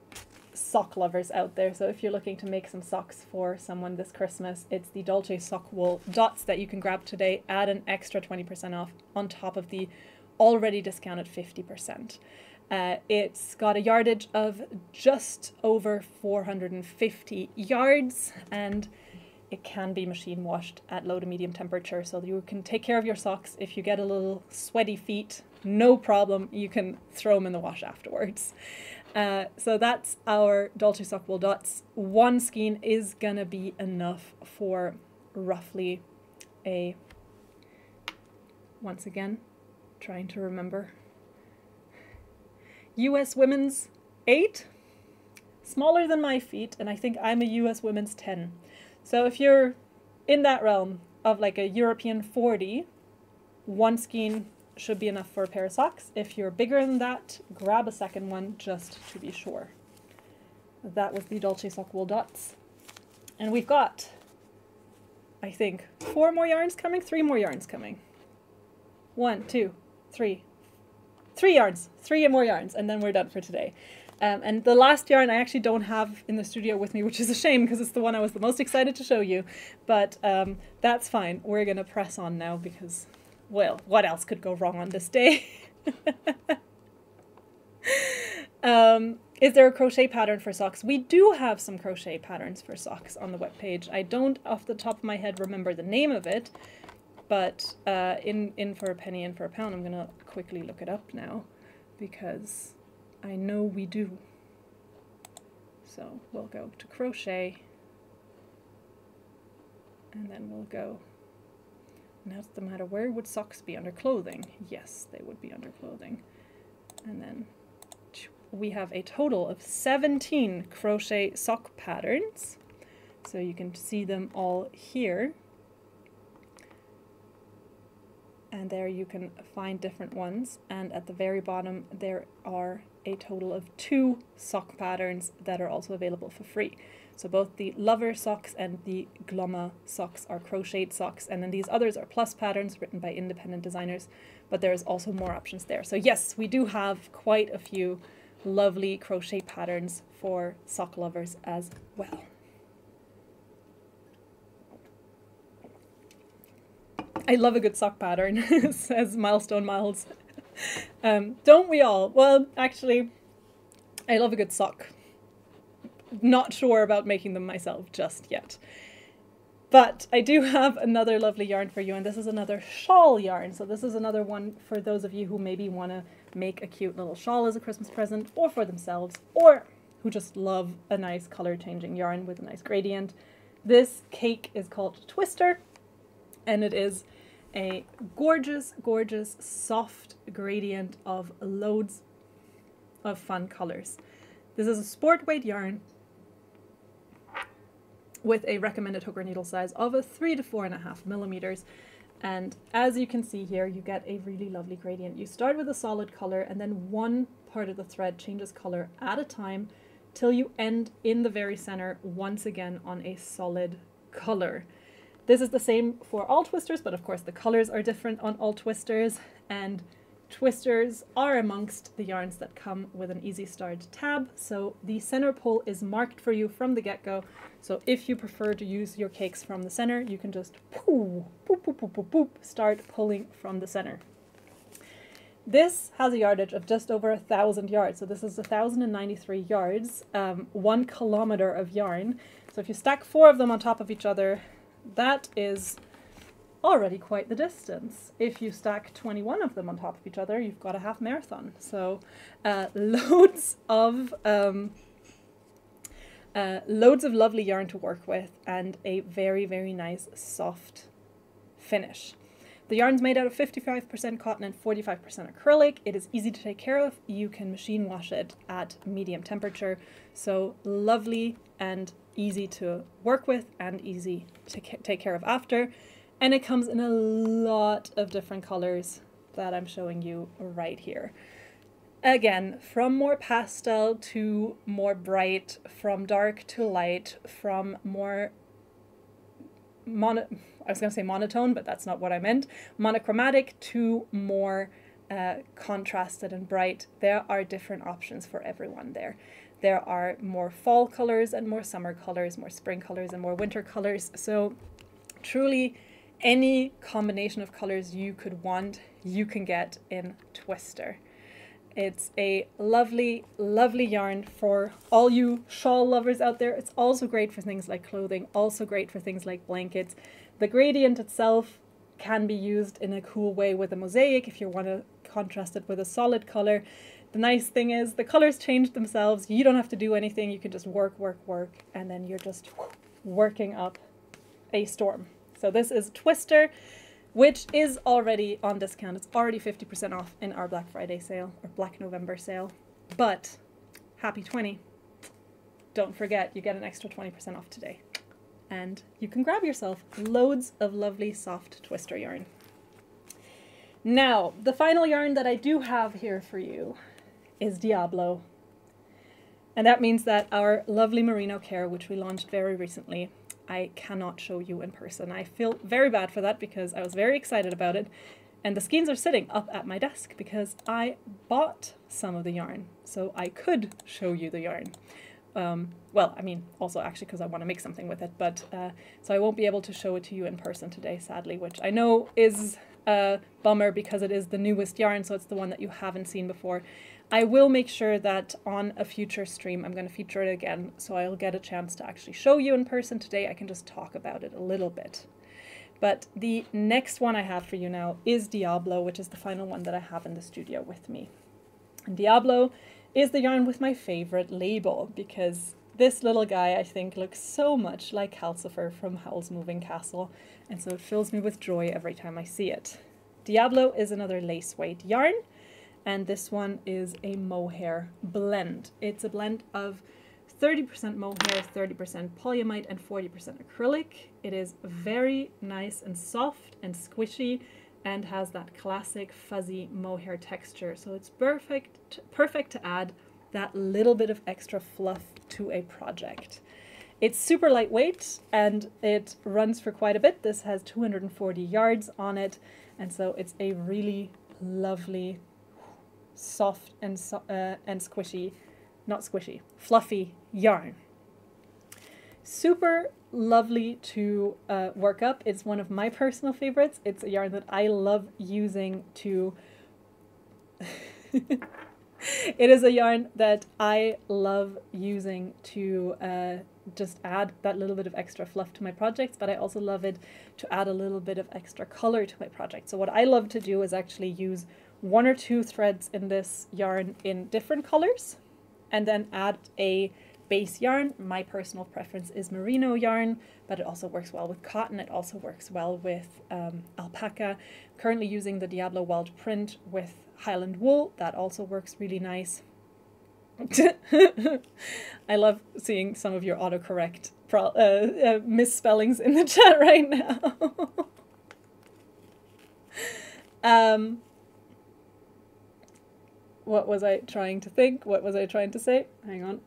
sock lovers out there. So if you're looking to make some socks for someone this Christmas, it's the Dolce Sock Wool Dots that you can grab today. Add an extra 20% off on top of the already discounted 50%. It's got a yardage of just over 450 yards, and it can be machine washed at low to medium temperature, so you can take care of your socks. If you get a little sweaty feet, no problem, you can throw them in the wash afterwards. So that's our Dolce Sock Wool Dots. One skein is gonna be enough for roughly a, once again, trying to remember, US Women's 8, smaller than my feet, and I think I'm a US Women's 10. So if you're in that realm of like a European 40, one skein should be enough for a pair of socks. If you're bigger than that, grab a second one just to be sure. That was the Dolce Sock Wool Dots. And we've got, I think, 4 more yarns coming, 3 more yarns coming. 1, 2, 3. 3 yarns, 3 more yarns, and then we're done for today. And the last yarn I actually don't have in the studio with me, which is a shame because it's the one I was the most excited to show you. But that's fine. We're going to press on now because, well, what else could go wrong on this day? Is there a crochet pattern for socks? We do have some crochet patterns for socks on the webpage. I don't, off the top of my head, remember the name of it. But in for a penny, in for a pound, I'm going to quickly look it up now because I know we do. So we'll go to crochet, and then we'll go, now it's the matter, where would socks be? Under clothing? Yes, they would be under clothing. And then we have a total of 17 crochet sock patterns. So you can see them all here. And there you can find different ones, and at the very bottom there are a total of 2 sock patterns that are also available for free. So both the Lover socks and the llama socks are crocheted socks, and then these others are plus patterns written by independent designers, but there's also more options there. So yes, we do have quite a few lovely crochet patterns for sock lovers as well. I love a good sock pattern, says Milestone Miles. Don't we all? Well, actually, I love a good sock. Not sure about making them myself just yet. But I do have another lovely yarn for you, and this is another shawl yarn. So this is another one for those of you who maybe want to make a cute little shawl as a Christmas present, or for themselves, or who just love a nice color-changing yarn with a nice gradient. This cake is called Twister, and it is a gorgeous, gorgeous, soft gradient of loads of fun colors. This is a sport weight yarn with a recommended hook or needle size of a 3 to 4.5 millimeters. And as you can see here, you get a really lovely gradient. You start with a solid color, and then one part of the thread changes color at a time till you end in the very center once again on a solid color. This is the same for all twisters, but of course the colors are different on all twisters, and twisters are amongst the yarns that come with an easy start tab. So the center pull is marked for you from the get-go. So if you prefer to use your cakes from the center, you can just boop, boop, boop, boop, boop, start pulling from the center. This has a yardage of just over 1,000 yards. So this is 1,093 yards, 1 kilometer of yarn. So if you stack 4 of them on top of each other, that is already quite the distance. If you stack 21 of them on top of each other, you've got a half marathon. So loads of lovely yarn to work with, and a very, very nice soft finish. The yarn's made out of 55% cotton and 45% acrylic. It is easy to take care of. You can machine wash it at medium temperature. So lovely and easy to work with and easy to take care of after. And it comes in a lot of different colors that I'm showing you right here. Again, from more pastel to more bright, from dark to light, from more I was going to say monotone, but that's not what I meant. Monochromatic to more contrasted and bright. There are different options for everyone there. There are more fall colors and more summer colors, more spring colors and more winter colors. So truly any combination of colors you could want, you can get in Twister. It's a lovely, lovely yarn for all you shawl lovers out there. It's also great for things like clothing, also great for things like blankets. The gradient itself can be used in a cool way with a mosaic if you want to contrast it with a solid color. The nice thing is the colors change themselves. You don't have to do anything. You can just work, and then you're just working up a storm. So this is Twister, which is already on discount. It's already 50% off in our Black Friday sale or Black November sale. But happy 20. Don't forget, you get an extra 20% off today. And you can grab yourself loads of lovely soft Twister yarn. Now, the final yarn that I do have here for you is Diablo. And that means that our lovely merino care, which we launched very recently, I cannot show you in person. I feel very bad for that because I was very excited about it. And the skeins are sitting up at my desk because I bought some of the yarn, so I could show you the yarn. Well, I mean, also actually because I want to make something with it, but so I won't be able to show it to you in person today, sadly, which I know is a bummer because it is the newest yarn, so it's the one that you haven't seen before. I will make sure that on a future stream I'm going to feature it again, so I'll get a chance to actually show you in person. Today I can just talk about it a little bit. But the next one I have for you now is Diablo, which is the final one that I have in the studio with me. And Diablo is the yarn with my favorite label, because this little guy I think looks so much like Calcifer from Howl's Moving Castle, and so it fills me with joy every time I see it. Diablo is another lace weight yarn, and this one is a mohair blend. It's a blend of 30% mohair, 30% polyamide, and 40% acrylic. It is very nice and soft and squishy and has that classic fuzzy mohair texture. So it's perfect to add that little bit of extra fluff to a project. It's super lightweight and it runs for quite a bit. This has 240 yards on it, and so it's a really lovely, soft and squishy, not squishy, fluffy yarn. Super lovely to work up. It's one of my personal favorites. It's a yarn that I love using to it is a yarn that I love using to just add that little bit of extra fluff to my projects, but I also love it to add a little bit of extra color to my project. So what I love to do is actually use 1 or 2 threads in this yarn in different colors and then add a base yarn. My personal preference is merino yarn, but it also works well with cotton. It also works well with alpaca. I'm currently using the Diablo Wild Print with Highland wool. That also works really nice. I love seeing some of your autocorrect misspellings in the chat right now. What was I trying to think? What was I trying to say? Hang on.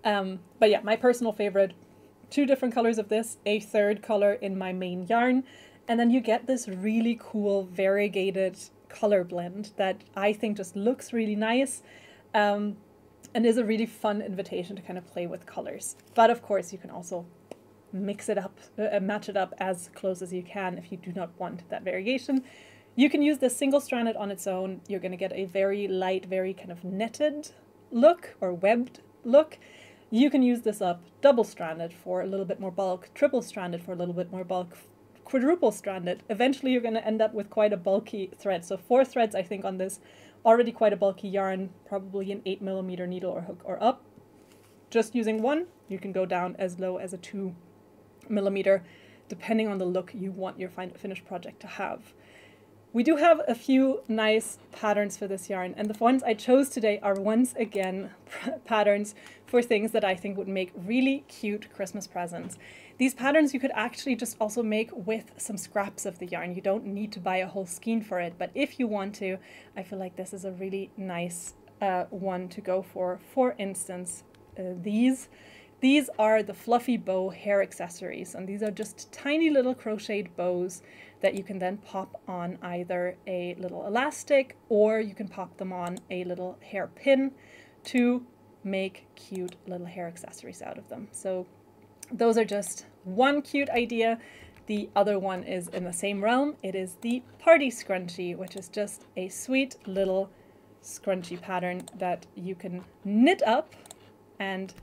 But yeah, my personal favorite, 2 different colors of this, a 3rd color in my main yarn, and then you get this really cool variegated color blend that I think just looks really nice, and is a really fun invitation to kind of play with colors. But of course you can also mix it up, match it up as close as you can if you do not want that variation. You can use this single-stranded on its own. You're going to get a very light, very kind of netted look or webbed look. You can use this up double-stranded for a little bit more bulk, triple-stranded for a little bit more bulk, quadruple-stranded. Eventually you're going to end up with quite a bulky thread. So 4 threads, I think, on this, already quite a bulky yarn, probably an 8mm needle or hook or up. Just using one, you can go down as low as a 2mm, depending on the look you want your finished project to have. We do have a few nice patterns for this yarn, and the ones I chose today are once again patterns for things that I think would make really cute Christmas presents. These patterns you could actually just also make with some scraps of the yarn. You don't need to buy a whole skein for it, but if you want to, I feel like this is a really nice one to go for. For instance, these are the fluffy bow hair accessories, and these are just tiny little crocheted bows that you can then pop on either a little elastic, or you can pop them on a little hair pin to make cute little hair accessories out of them. So those are just one cute idea. The other one is in the same realm. It is the party scrunchie, which is just a sweet little scrunchie pattern that you can knit up and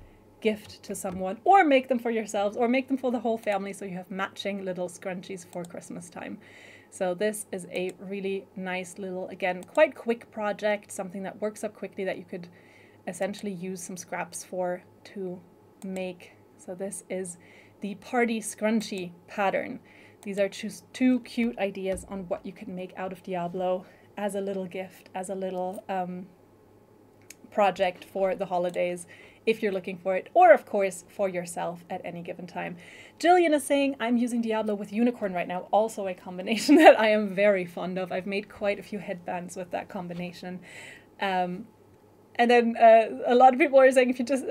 gift to someone, or make them for yourselves, or make them for the whole family so you have matching little scrunchies for Christmas time. So this is a really nice little, again, quite quick project, something that works up quickly that you could essentially use some scraps for to make. So this is the party scrunchie pattern. These are just 2 cute ideas on what you can make out of Diablo as a little gift, as a little project for the holidays, if you're looking for it, or of course for yourself at any given time. Jillian is saying, I'm using Diablo with unicorn right now, also a combination that I am very fond of. I've made quite a few headbands with that combination. And then a lot of people are saying, if you just,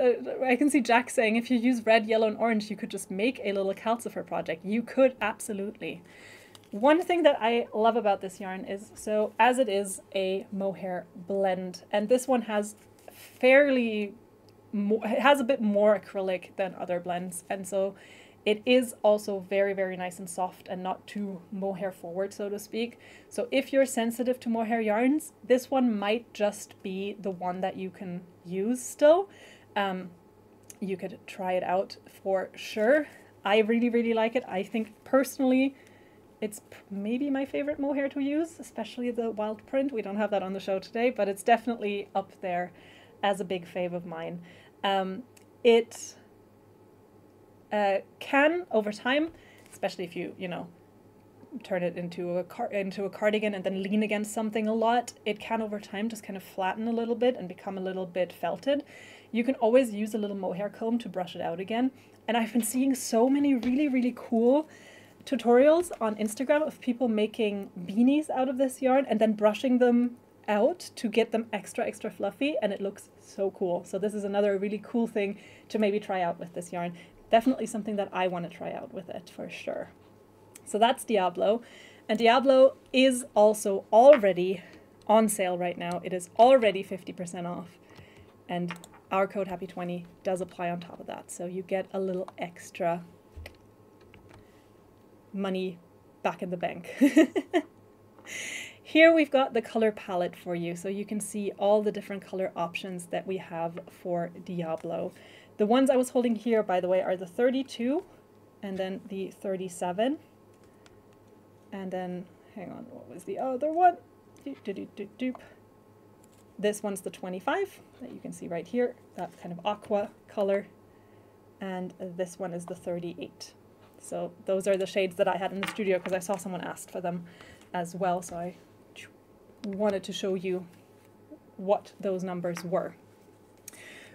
I can see Jack saying, if you use red, yellow, and orange, you could just make a little calcifer project. You could, absolutely. One thing that I love about this yarn is, so as it is a mohair blend, and this one has it has a bit more acrylic than other blends, and so it is also very, very nice and soft and not too mohair forward, so to speak. So if you're sensitive to mohair yarns, this one might just be the one that you can use still. You could try it out for sure. I really, really like it. I think personally it's maybe my favorite mohair to use, especially the wild print. We don't have that on the show today, but it's definitely up there as a big fave of mine. It can, over time, especially if you turn it into a cardigan and then lean against something a lot, it can over time just kind of flatten a little bit and become a little bit felted. You can always use a little mohair comb to brush it out again. And I've been seeing so many really, really cool tutorials on Instagram of people making beanies out of this yarn and then brushing them out to get them extra fluffy, and it looks so cool. So this is another really cool thing to maybe try out with this yarn. Definitely something that I want to try out with it for sure. So that's Diablo, and Diablo is also already on sale right now. It is already 50% off, and our code Happy20 does apply on top of that, so you get a little extra money back in the bank. Here we've got the color palette for you, so you can see all the different color options that we have for Diablo. The ones I was holding here, by the way, are the 32, and then the 37, and then, hang on, what was the other one? This one's the 25, that you can see right here, that kind of aqua color, and this one is the 38. So those are the shades that I had in the studio because I saw someone asked for them as well, so I wanted to show you what those numbers were.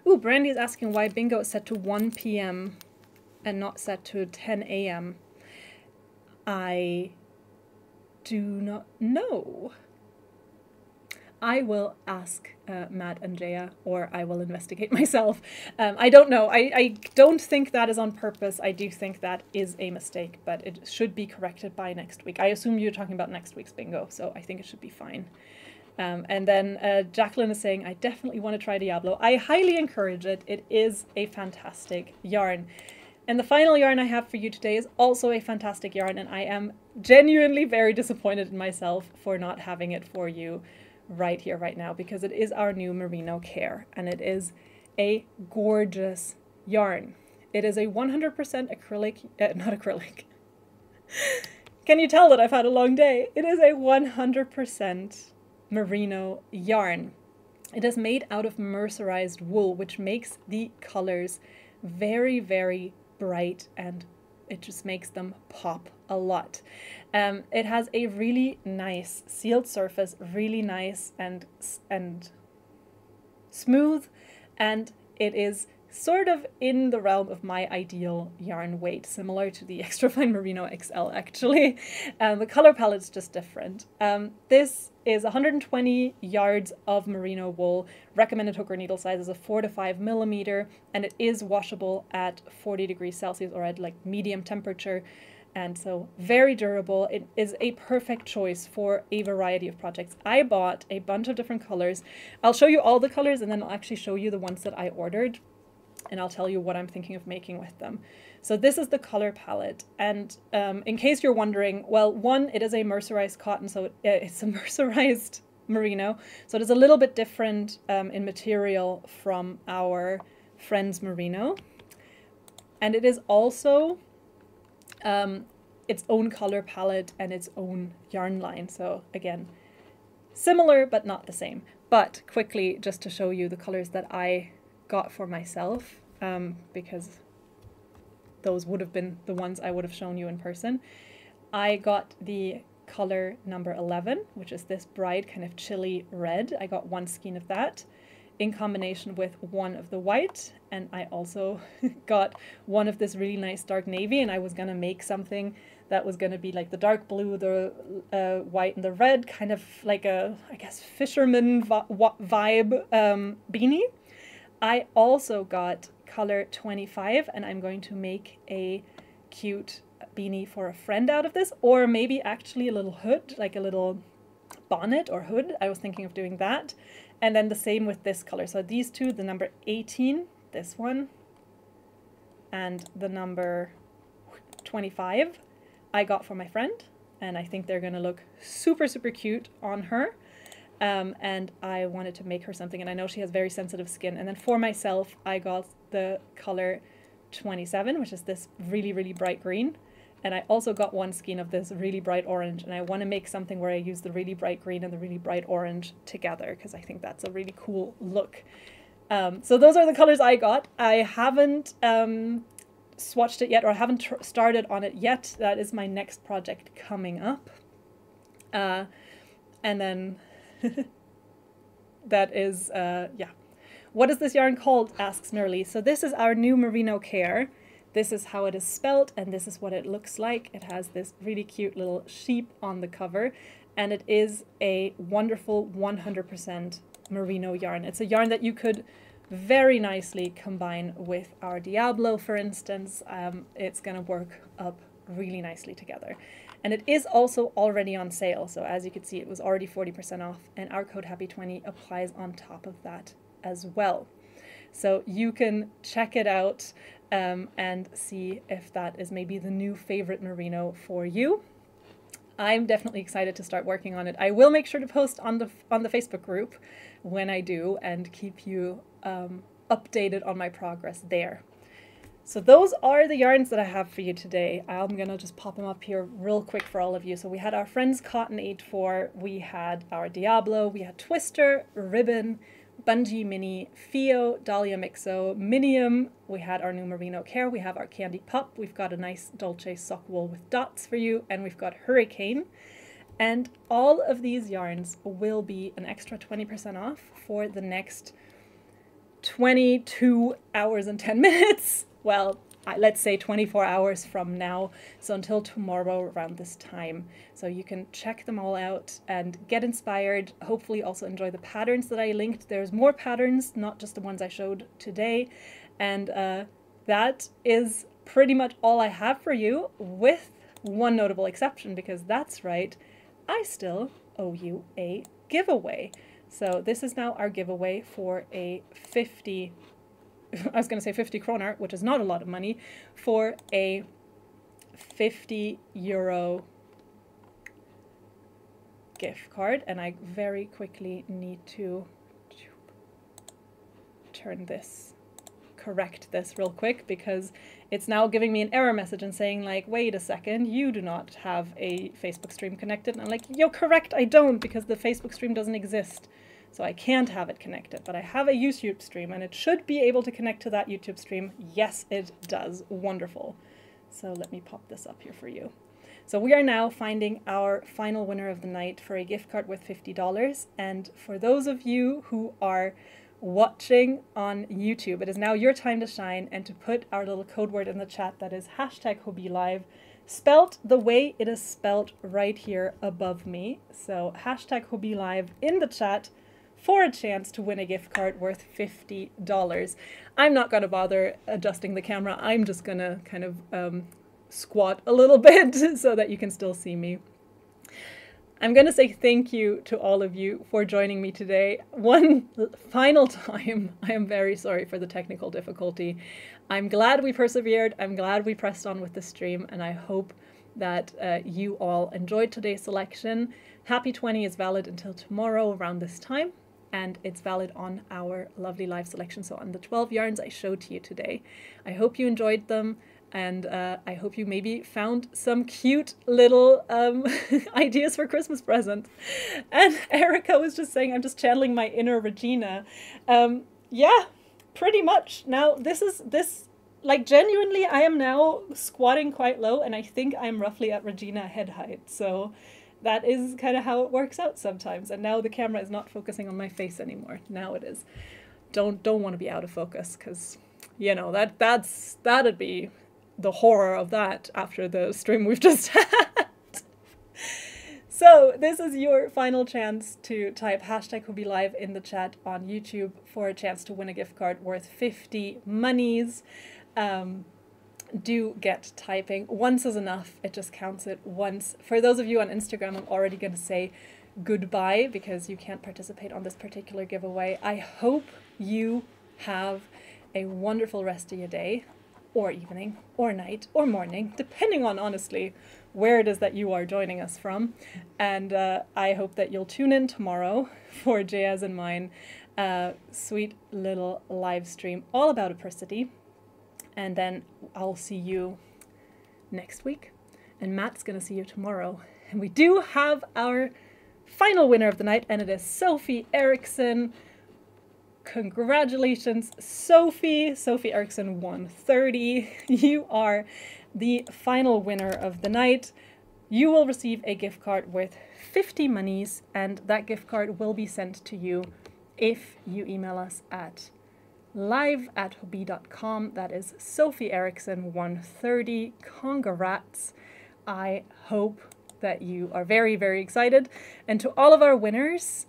Ooh, Brandy is asking why bingo is set to 1 p.m. and not set to 10 a.m. I do not know. I will ask Matt and Jaya, or I will investigate myself. I don't know. I don't think that is on purpose. I do think that is a mistake, but it should be corrected by next week. I assume you're talking about next week's bingo, so I think it should be fine. And then Jacqueline is saying, I definitely want to try Diablo. I highly encourage it. It is a fantastic yarn. And the final yarn I have for you today is also a fantastic yarn, and I am genuinely very disappointed in myself for not having it for you right here, right now, because it is our new Merino Care, and it is a gorgeous yarn. It is a 100% acrylic, not acrylic. Can you tell that I've had a long day? It is a 100% merino yarn. It is made out of mercerized wool, which makes the colors very, very bright, and it just makes them pop a lot. It has a really nice sealed surface, really nice and smooth, and it is sort of in the realm of my ideal yarn weight, similar to the Extra Fine Merino XL actually. The color palette's just different. This is 120 yards of merino wool. Recommended hooker needle size is a 4 to 5 millimeter, and it is washable at 40 degrees Celsius or at like medium temperature. And so very durable. It is a perfect choice for a variety of projects. I bought a bunch of different colors. I'll show you all the colors, and then I'll actually show you the ones that I ordered, and I'll tell you what I'm thinking of making with them. So this is the color palette, and in case you're wondering, well, one, it is a mercerized cotton, so it's a mercerized merino, so it is a little bit different in material from our friend's merino, and it is also its own color palette and its own yarn line. So again, similar but not the same. But quickly, just to show you the colors that I got for myself, because those would have been the ones I would have shown you in person. I got the color number 11, which is this bright kind of chilly red. I got one skein of that in combination with one of the white, and I also got one of this really nice dark navy, and I was gonna make something that was gonna be like the dark blue, the white, and the red, kind of like a, I guess, fisherman vibe beanie. I also got color 25, and I'm going to make a cute beanie for a friend out of this, or maybe actually a little hood, like a little bonnet or hood. I was thinking of doing that. And then the same with this color. So these two, the number 18, this one, and the number 25, I got for my friend. And I think they're going to look super, super cute on her. And I wanted to make her something. And I know she has very sensitive skin. And then for myself, I got the color 27, which is this really, really bright green. And I also got one skein of this really bright orange, and I want to make something where I use the really bright green and the really bright orange together, because I think that's a really cool look. So those are the colors I got. I haven't swatched it yet, or I haven't started on it yet. That is my next project coming up. And then that is, yeah. What is this yarn called? Asks Nerly. So this is our new Merino Care. This is how it is spelt, and this is what it looks like. It has this really cute little sheep on the cover, and it is a wonderful 100% merino yarn. It's a yarn that you could very nicely combine with our Diablo, for instance. It's going to work up really nicely together. And it is also already on sale, so as you can see, it was already 40% off, and our code HAPPY20 applies on top of that as well. So you can check it out and see if that is maybe the new favorite merino for you. I'm definitely excited to start working on it. I will make sure to post on the Facebook group when I do, and keep you updated on my progress there. So those are the yarns that I have for you today. I'm gonna just pop them up here real quick for all of you. So we had our friend's Cotton 84, we had our Diablo, we had Twister, Ribbon, Bungee Mini, Fio, Dahlia Mixo, Minium, we had our new Merino Care, we have our Candy Pup, we've got a nice Dolce sock wool with dots for you, and we've got Hurricane. And all of these yarns will be an extra 20% off for the next 22 hours and 10 minutes. Well, let's say 24 hours from now, so until tomorrow around this time. So you can check them all out and get inspired, hopefully also enjoy the patterns that I linked. There's more patterns, not just the ones I showed today. And that is pretty much all I have for you, with one notable exception, because that's right, I still owe you a giveaway. So this is now our giveaway for a 50 kroner, which is not a lot of money, for a 50 euro gift card. And I very quickly need to correct this real quick, because it's now giving me an error message and saying like, wait a second, you do not have a Facebook stream connected. And I'm like, yo, correct, I don't, because the Facebook stream doesn't exist. So I can't have it connected, but I have a YouTube stream and it should be able to connect to that YouTube stream. Yes, it does. Wonderful. So let me pop this up here for you. So we are now finding our final winner of the night for a gift card worth $50. And for those of you who are watching on YouTube, it is now your time to shine and to put our little code word in the chat, that is #HobbieLive, spelt the way it is spelt right here above me. So #HobbieLive in the chat for a chance to win a gift card worth $50. I'm not going to bother adjusting the camera. I'm just going to kind of squat a little bit so that you can still see me. I'm going to say thank you to all of you for joining me today. One final time, I am very sorry for the technical difficulty. I'm glad we persevered. I'm glad we pressed on with the stream, and I hope that you all enjoyed today's selection. Happy 20 is valid until tomorrow around this time, and it's valid on our lovely live selection, so on the 12 yarns I showed to you today. I hope you enjoyed them. And I hope you maybe found some cute little ideas for Christmas presents. And Erica was just saying, I'm just channeling my inner Regina. Yeah, pretty much. Now, like genuinely, I am now squatting quite low, and I think I'm roughly at Regina head height. So that is kind of how it works out sometimes. And now the camera is not focusing on my face anymore. Now it is. Don't want to be out of focus, because, you know, that'd be the horror of that after the stream we've just had. So this is your final chance to type #HobbieLive in the chat on YouTube for a chance to win a gift card worth 50 monies. Do get typing. Once is enough. It just counts it once. For those of you on Instagram, I'm already going to say goodbye because you can't participate on this particular giveaway. I hope you have a wonderful rest of your day, or evening, or night, or morning, depending on, honestly, where it is that you are joining us from. And I hope that you'll tune in tomorrow for Jayaz and mine sweet little live stream all about apricity. And then I'll see you next week. And Matt's going to see you tomorrow. And we do have our final winner of the night, and it is Sophie Eriksson. Congratulations, Sophie. Sophie Eriksson 130. You are the final winner of the night. You will receive a gift card worth 50 monies, and that gift card will be sent to you if you email us at live@hobbii.com. That is Sophie Eriksson 130. Congrats. I hope that you are very, very excited. And to all of our winners,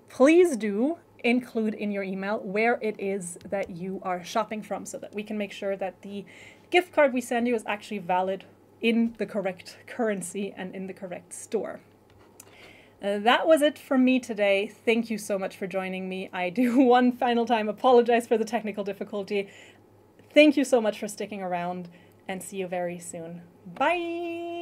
please do include in your email where it is that you are shopping from, so that we can make sure that the gift card we send you is actually valid in the correct currency and in the correct store. That was it from me today. Thank you so much for joining me. I do one final time apologize for the technical difficulty. Thank you so much for sticking around, and see you very soon. Bye!